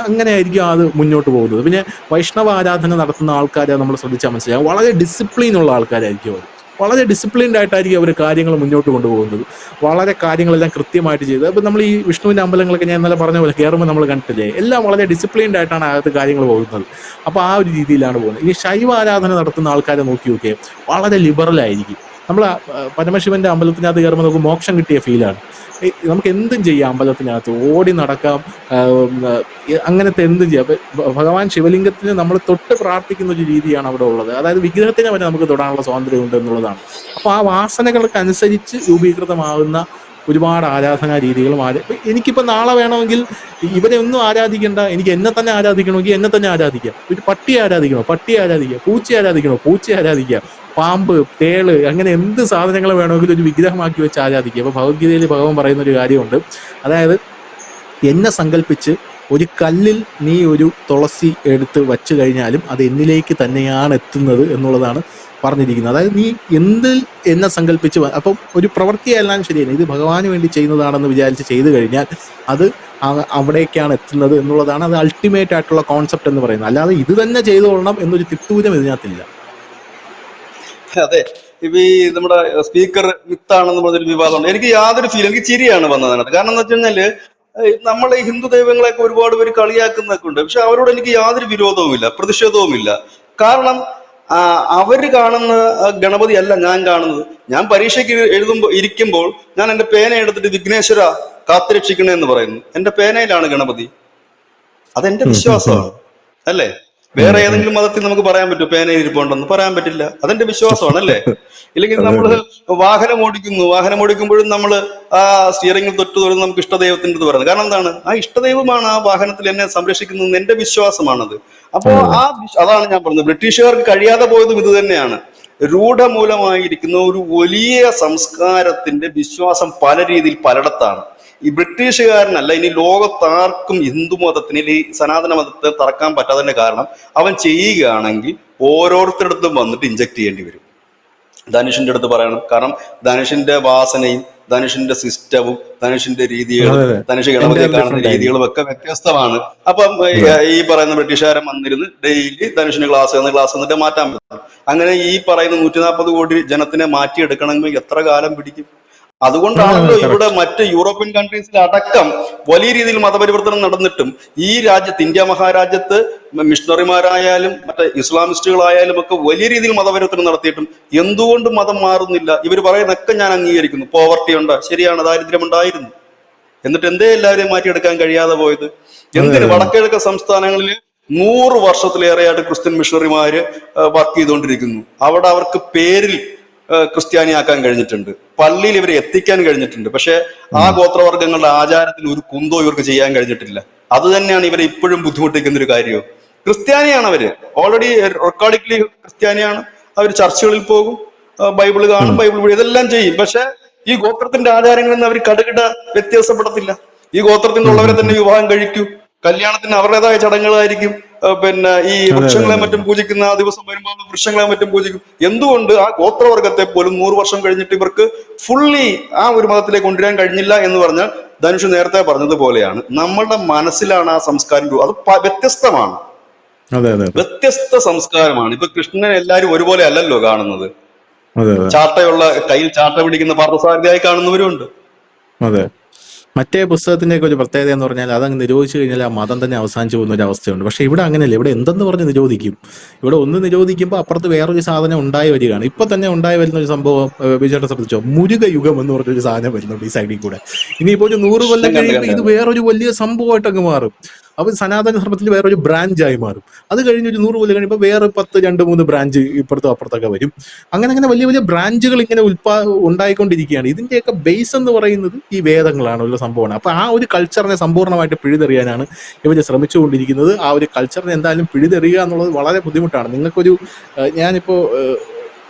അങ്ങനെ ആയിരിക്കും അത് മുന്നോട്ട് പോകുന്നത്. പിന്നെ വൈഷ്ണവ ആരാധന നടത്തുന്ന ആൾക്കാരെ നമ്മൾ ശ്രദ്ധിച്ചാൽ മനസ്സിലാവും, വളരെ ഡിസിപ്ലിൻ ഉള്ള ആൾക്കാരായിരിക്കും അവർ. വളരെ ഡിസിപ്ലിൻഡ് ആയിട്ടായിരിക്കും അവർ കാര്യങ്ങൾ മുന്നോട്ട് കൊണ്ടുപോകുന്നത്. വളരെ കാര്യങ്ങളെല്ലാം കൃത്യമായിട്ട് ചെയ്ത്. അപ്പോൾ നമ്മൾ ഈ വിഷ്ണുവിൻ്റെ അമ്പലങ്ങളൊക്കെ ഞാൻ ഇന്നലെ പറഞ്ഞ പോലെ കയറുമ്പോൾ നമ്മൾ കണ്ടിട്ടില്ലേ, എല്ലാം വളരെ ഡിസിപ്ലിൻഡ് ആയിട്ടാണ് അകത്ത് കാര്യങ്ങൾ പോകുന്നത്. അപ്പോൾ ആ ഒരു രീതിയിലാണ് പോകുന്നത്. ഈ ശൈവ ആരാധന നടത്തുന്ന ആൾക്കാരെ നോക്കി നോക്കിയേ, വളരെ ലിബറൽ ആയിരിക്കും. നമ്മൾ പരമശിവന്റെ അമ്പലത്തിനകത്ത് കയറുമ്പോൾ നമുക്ക് മോക്ഷം കിട്ടിയ ഫീലാണ്. നമുക്ക് എന്തും ചെയ്യാം, അമ്പലത്തിനകത്ത് ഓടി നടക്കാം, അങ്ങനത്തെ എന്തും ചെയ്യാം. ഭഗവാൻ ശിവലിംഗത്തിന് നമ്മൾ തൊട്ട് പ്രാർത്ഥിക്കുന്ന ഒരു രീതിയാണ് അവിടെ ഉള്ളത്. അതായത് വിഗ്രഹത്തിനെ വരെ നമുക്ക് തൊടാനുള്ള സ്വാതന്ത്ര്യമുണ്ട് എന്നുള്ളതാണ്. അപ്പോൾ ആ വാസനകൾക്ക് അനുസരിച്ച് രൂപീകൃതമാകുന്ന ഒരുപാട് ആരാധനാ രീതികളും എനിക്കിപ്പോൾ നാളെ വേണമെങ്കിൽ ഇവരെ ഒന്നും ആരാധിക്കേണ്ട, എനിക്ക് എന്നെ തന്നെ ആരാധിക്കണമെങ്കിൽ എന്നെ തന്നെ ആരാധിക്കാം. ഒരു പട്ടിയെ ആരാധിക്കണോ പട്ടിയെ ആരാധിക്കാം, പൂച്ചയെ ആരാധിക്കണോ പൂച്ചയെ ആരാധിക്കാം, പാമ്പ്, തേള്, അങ്ങനെ എന്ത് സാധനങ്ങൾ വേണമെങ്കിലും ഒരു വിഗ്രഹമാക്കി വെച്ച് ആരാധിക്കുക. അപ്പോൾ ഭഗവത്ഗീതയിൽ ഭഗവാൻ പറയുന്ന ഒരു കാര്യമുണ്ട്. അതായത് എന്നെ സങ്കല്പിച്ച് ഒരു കല്ലിൽ നീ ഒരു തുളസി എടുത്ത് വച്ചു കഴിഞ്ഞാലും അത് എന്നിലേക്ക് തന്നെയാണ് എത്തുന്നത് എന്നുള്ളതാണ് പറഞ്ഞിരിക്കുന്നത്. അതായത് നീ എന്തിൽ എന്നെ സങ്കല്പിച്ച്, അപ്പം ഒരു പ്രവൃത്തിയെല്ലാം ശരിയല്ല, ഇത് ഭഗവാന് വേണ്ടി ചെയ്യുന്നതാണെന്ന് വിചാരിച്ച് ചെയ്തു കഴിഞ്ഞാൽ അത് അവിടേക്കാണ് എത്തുന്നത് എന്നുള്ളതാണ് അത് അൾട്ടിമേറ്റ് ആയിട്ടുള്ള കോൺസെപ്റ്റ് എന്ന് പറയുന്നത്. അല്ലാതെ ഇത് തന്നെ ചെയ്തുകൊള്ളണം എന്നൊരു തിട്ടൂരം ഇതിനകത്തില്ല. അതെ. ഇപ്പൊ ഈ നമ്മുടെ സ്പീക്കർ വിത്താണെന്ന് പറഞ്ഞൊരു വിവാദമുണ്ട്. എനിക്ക് യാതൊരു ഫീൽ, എനിക്ക് ചിരിയാണ് വന്നത് അതിനകത്ത്. കാരണം എന്ന് വെച്ച് കഴിഞ്ഞാല് നമ്മൾ ഈ ഹിന്ദു ദൈവങ്ങളെയൊക്കെ ഒരുപാട് പേര് കളിയാക്കുന്നൊക്കെ ഉണ്ട്. പക്ഷെ അവരോട് എനിക്ക് യാതൊരു വിരോധവുമില്ല, പ്രതിഷേധവുമില്ല. കാരണം അവര് കാണുന്ന ഗണപതി അല്ല ഞാൻ കാണുന്നത്. ഞാൻ പരീക്ഷയ്ക്ക് ഇരിക്കുമ്പോൾ ഞാൻ എന്റെ പേന എടുത്തിട്ട് വിഘ്നേശ്വര കാത്തുരക്ഷിക്കണേ എന്ന് പറയുന്നു. എന്റെ പേനയിലാണ് ഗണപതി. അതെന്റെ വിശ്വാസമാണ് അല്ലേ. വേറെ ഏതെങ്കിലും മതത്തിൽ നമുക്ക് പറയാൻ പറ്റും പേനയിൽ ഇരിപ്പുണ്ടെന്ന്? പറയാൻ പറ്റില്ല. അതെന്റെ വിശ്വാസമാണ് അല്ലേ. ഇല്ലെങ്കിൽ നമ്മൾ വാഹനം ഓടിക്കുമ്പോഴും നമ്മൾ ആ സ്റ്റിയറിംഗിൽ തൊട്ട് നമുക്ക് ഇഷ്ടദൈവത്തിന്റെ ഇത് പറയുന്നത്. കാരണം എന്താണ്, ആ ഇഷ്ടദൈവമാണ് ആ വാഹനത്തിൽ എന്നെ സംരക്ഷിക്കുന്നത്, എന്റെ വിശ്വാസമാണത്. അപ്പോ അതാണ് ഞാൻ പറഞ്ഞത്, ബ്രിട്ടീഷുകാർക്ക് കഴിയാതെ പോയതും ഇത് തന്നെയാണ്. രൂഢമൂലമായിരിക്കുന്ന ഒരു വലിയ സംസ്കാരത്തിന്റെ വിശ്വാസം പല രീതിയിൽ പലയിടത്താണ്. ഈ ബ്രിട്ടീഷുകാരനല്ല, ഇനി ലോകത്താർക്കും ഹിന്ദു മതത്തിന് ഈ സനാതന മതത്തെ തറക്കാൻ പറ്റാത്തതിന്റെ കാരണം അവൻ ചെയ്യുകയാണെങ്കിൽ ഓരോരുത്തരുടെ വന്നിട്ട് ഇഞ്ചക്ട് ചെയ്യേണ്ടി വരും. ധനുഷിന്റെ അടുത്ത് പറയണം. കാരണം ധനുഷിന്റെ വാസനയും ധനുഷിന്റെ സിസ്റ്റവും ധനുഷിന്റെ രീതികളും ധനുഷ് ഗണപതിയെ കാണുന്ന രീതികളും ഒക്കെ വ്യത്യസ്തമാണ്. അപ്പം ഈ പറയുന്ന ബ്രിട്ടീഷുകാരൻ വന്നിരുന്ന് ഡെയിലി ധനുഷിന് ക്ലാസ് എന്നിട്ട് മാറ്റാൻ പറ്റും. അങ്ങനെ ഈ പറയുന്ന 140 കോടി ജനത്തിനെ മാറ്റിയെടുക്കണമെങ്കിൽ എത്ര കാലം പിടിക്കും? അതുകൊണ്ടാണല്ലോ ഇവിടെ മറ്റ് യൂറോപ്യൻ കൺട്രീസിൽ അടക്കം വലിയ രീതിയിൽ മതപരിവർത്തനം നടന്നിട്ടും ഈ രാജ്യത്ത്, ഇന്ത്യ മഹാരാജ്യത്ത് മിഷണറിമാരായാലും മറ്റേ ഇസ്ലാമിസ്റ്റുകളായാലും ഒക്കെ വലിയ രീതിയിൽ മതപരിവർത്തനം നടത്തിയിട്ടും എന്തുകൊണ്ട് മതം മാറുന്നില്ല? ഇവർ പറയുന്നതൊക്കെ ഞാൻ അംഗീകരിക്കുന്നു. പോവർട്ടി ഉണ്ട്, ശരിയാണ്, ദാരിദ്ര്യം ഉണ്ടായിരുന്നു. എന്നിട്ട് എന്തേ എല്ലാവരെയും മാറ്റിയെടുക്കാൻ കഴിയാതെ പോയത്? എന്തിന്? വടക്കിഴക്കൻ സംസ്ഥാനങ്ങളിൽ 100 വർഷത്തിലേറെയായിട്ട് ക്രിസ്ത്യൻ മിഷണറിമാര് വർക്ക് ചെയ്തുകൊണ്ടിരിക്കുന്നു. അവിടെ അവർക്ക് പേരിൽ ക്രിസ്ത്യാനിയാക്കാൻ കഴിഞ്ഞിട്ടുണ്ട്, പള്ളിയിൽ ഇവരെ എത്തിക്കാൻ കഴിഞ്ഞിട്ടുണ്ട്. പക്ഷെ ആ ഗോത്രവർഗങ്ങളുടെ ആചാരത്തിൽ ഒരു കുന്തോ ഇവർക്ക് ചെയ്യാൻ കഴിഞ്ഞിട്ടില്ല. അത് തന്നെയാണ് ഇവരെ ഇപ്പോഴും ബുദ്ധിമുട്ടിക്കുന്ന ഒരു കാര്യവും. ക്രിസ്ത്യാനിയാണ് അവര്, ഓൾറെഡി റെക്കോർഡിക്കലി ക്രിസ്ത്യാനിയാണ്. അവർ ചർച്ചുകളിൽ പോകും, ബൈബിള് കാണും, ബൈബിൾ വഴി ഇതെല്ലാം ചെയ്യും. പക്ഷെ ഈ ഗോത്രത്തിന്റെ ആചാരങ്ങളിൽ നിന്ന് അവർ കടുകിട വ്യത്യാസപ്പെടത്തില്ല. ഈ ഗോത്രത്തിനുള്ളവരെ തന്നെ വിവാഹം കഴിക്കൂ, കല്യാണത്തിന് അവരുടേതായ ചടങ്ങുകളായിരിക്കും. പിന്നെ ഈ വൃക്ഷങ്ങളെ മറ്റും പൂജിക്കുന്ന ആ ദിവസം വരുമ്പോൾ വൃക്ഷങ്ങളെ മറ്റും പൂജിക്കും. എന്തുകൊണ്ട് ആ ഗോത്രവർഗത്തെ പോലും 100 വർഷം കഴിഞ്ഞിട്ട് ഇവർക്ക് ഫുള്ളി ആ ഒരു മതത്തിലേക്ക് കൊണ്ടുവരാൻ കഴിഞ്ഞില്ല എന്ന് പറഞ്ഞാൽ ധനുഷ് നേരത്തെ പറഞ്ഞതുപോലെയാണ്, നമ്മളുടെ മനസ്സിലാണ് ആ സംസ്കാരം. അത് വ്യത്യസ്തമാണ്, വ്യത്യസ്ത സംസ്കാരമാണ്. ഇപ്പൊ കൃഷ്ണനെ എല്ലാരും ഒരുപോലെ അല്ലല്ലോ കാണുന്നത്. ചാട്ടയുള്ള, കയ്യിൽ ചാട്ട പിടിക്കുന്ന പാർത്ഥസാരഥിയായി കാണുന്നവരുണ്ട്. അതെ, മറ്റേ പുസ്തകത്തിന്റെയൊക്കെ ഒരു പ്രത്യേകത എന്ന് പറഞ്ഞാൽ അതങ്ങ് നിരോധിച്ചു കഴിഞ്ഞാൽ ആ മതം തന്നെ അവസാനിച്ചു പോകുന്ന ഒരു അവസ്ഥയുണ്ട്. പക്ഷെ ഇവിടെ അങ്ങനെയല്ല. ഇവിടെ എന്തെന്ന് പറഞ്ഞ് നിരോധിക്കും? ഇവിടെ ഒന്ന് നിരോധിക്കുമ്പോൾ അപ്പുറത്ത് വേറൊരു സാധനം ഉണ്ടായി വരികയാണ്. ഇപ്പൊ തന്നെ ഉണ്ടായി വരുന്ന ഒരു സംഭവം ബിജുചേട്ടൻ ശ്രദ്ധിച്ചോ? മുരുക യുഗം എന്ന് പറഞ്ഞൊരു സാധനം വരുന്നുണ്ട് ഈ സൈഡിൽ കൂടെ. ഇനിയിപ്പോ ഒരു 100 കൊല്ലം കഴിയുമ്പോൾ ഇത് വേറൊരു വലിയ സംഭവമായിട്ടങ്ങ് മാറും. അപ്പൊ സനാതന ധർമ്മത്തിൽ വേറൊരു ബ്രാഞ്ചായി മാറും. അത് കഴിഞ്ഞ് ഒരു 100 കൊല്ലം കഴിയുമ്പോൾ വേറെ 10, 2, 3 ബ്രാഞ്ച് ഇപ്പുറത്തും അപ്പുറത്തൊക്കെ വരും. അങ്ങനെ വലിയ വലിയ ബ്രാഞ്ചുകൾ ഇങ്ങനെ ഉണ്ടായിക്കൊണ്ടിരിക്കുകയാണ്. ഇതിന്റെയൊക്കെ ബേസ് എന്ന് പറയുന്നത് ഈ വേദങ്ങളാണ്, ഒരു സംഭവമാണ്. അപ്പൊ ആ ഒരു കൾച്ചറിനെ സമ്പൂർണ്ണമായിട്ട് പിഴുതെറിയാനാണ് ഇവർ ശ്രമിച്ചുകൊണ്ടിരിക്കുന്നത്. ആ ഒരു കൾച്ചറിനെ എന്തായാലും പിഴുതെറിയുക എന്നുള്ളത് വളരെ ബുദ്ധിമുട്ടാണ്. നിങ്ങൾക്കൊരു ഞാനിപ്പോ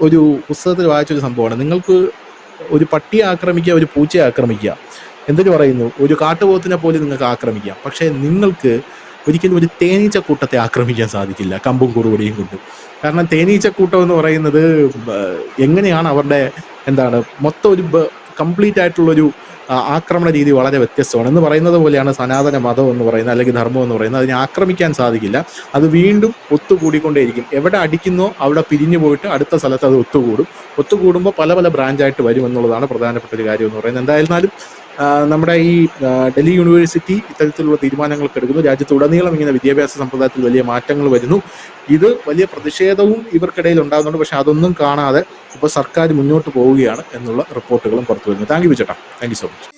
ഒരു പുസ്തകത്തിൽ വായിച്ചൊരു സംഭവമാണ്, നിങ്ങൾക്ക് ഒരു പട്ടിയെ ആക്രമിക്കുക, ഒരു പൂച്ചയെ ആക്രമിക്കുക, എന്തിനു പറയുന്നു, ഒരു കാട്ടുപോത്തിനെ പോലും നിങ്ങൾക്ക് ആക്രമിക്കാം. പക്ഷെ നിങ്ങൾക്ക് ഒരിക്കലും ഒരു തേനീച്ചക്കൂട്ടത്തെ ആക്രമിക്കാൻ സാധിക്കില്ല കമ്പും കുറുവടിയും കൊണ്ട്. കാരണം തേനീച്ചക്കൂട്ടം എന്ന് പറയുന്നത് എങ്ങനെയാണ് അവരുടെ മൊത്തം ഒരു കംപ്ലീറ്റ് ആയിട്ടുള്ളൊരു ആക്രമണ രീതി വളരെ വ്യത്യസ്തമാണ്. എന്ന് പറയുന്നത് പോലെയാണ് സനാതന മതം എന്ന് പറയുന്നത്, അല്ലെങ്കിൽ ധർമ്മം എന്ന് പറയുന്നത്. അതിനെ ആക്രമിക്കാൻ സാധിക്കില്ല. അത് വീണ്ടും ഒത്തുകൂടിക്കൊണ്ടേയിരിക്കും. എവിടെ അടിക്കുന്നോ അവിടെ പിരിഞ്ഞു പോയിട്ട് അടുത്ത സ്ഥലത്ത് അത് ഒത്തുകൂടുമ്പോൾ പല പല ബ്രാഞ്ചായിട്ട് വരും എന്നുള്ളതാണ് പ്രധാനപ്പെട്ട ഒരു കാര്യം എന്ന് പറയുന്നത്. എന്തായിരുന്നാലും നമ്മുടെ ഈ ഡൽഹി യൂണിവേഴ്സിറ്റി ഇത്തരത്തിലുള്ള തീരുമാനങ്ങൾക്ക് എടുക്കുന്നു. രാജ്യത്തുടനീളം ഇങ്ങനെ വിദ്യാഭ്യാസ സമ്പ്രദായത്തിൽ വലിയ മാറ്റങ്ങൾ വരുന്നു. ഇത് വലിയ പ്രതിഷേധവും ഇവർക്കിടയിൽ ഉണ്ടാകുന്നുണ്ട്. പക്ഷെ അതൊന്നും കാണാതെ ഇപ്പോൾ സർക്കാർ മുന്നോട്ട് പോവുകയാണ് എന്നുള്ള റിപ്പോർട്ടുകളും പുറത്തു വരുന്നു. താങ്ക് യു ചേട്ടാ, താങ്ക് യു സോ മച്ച്.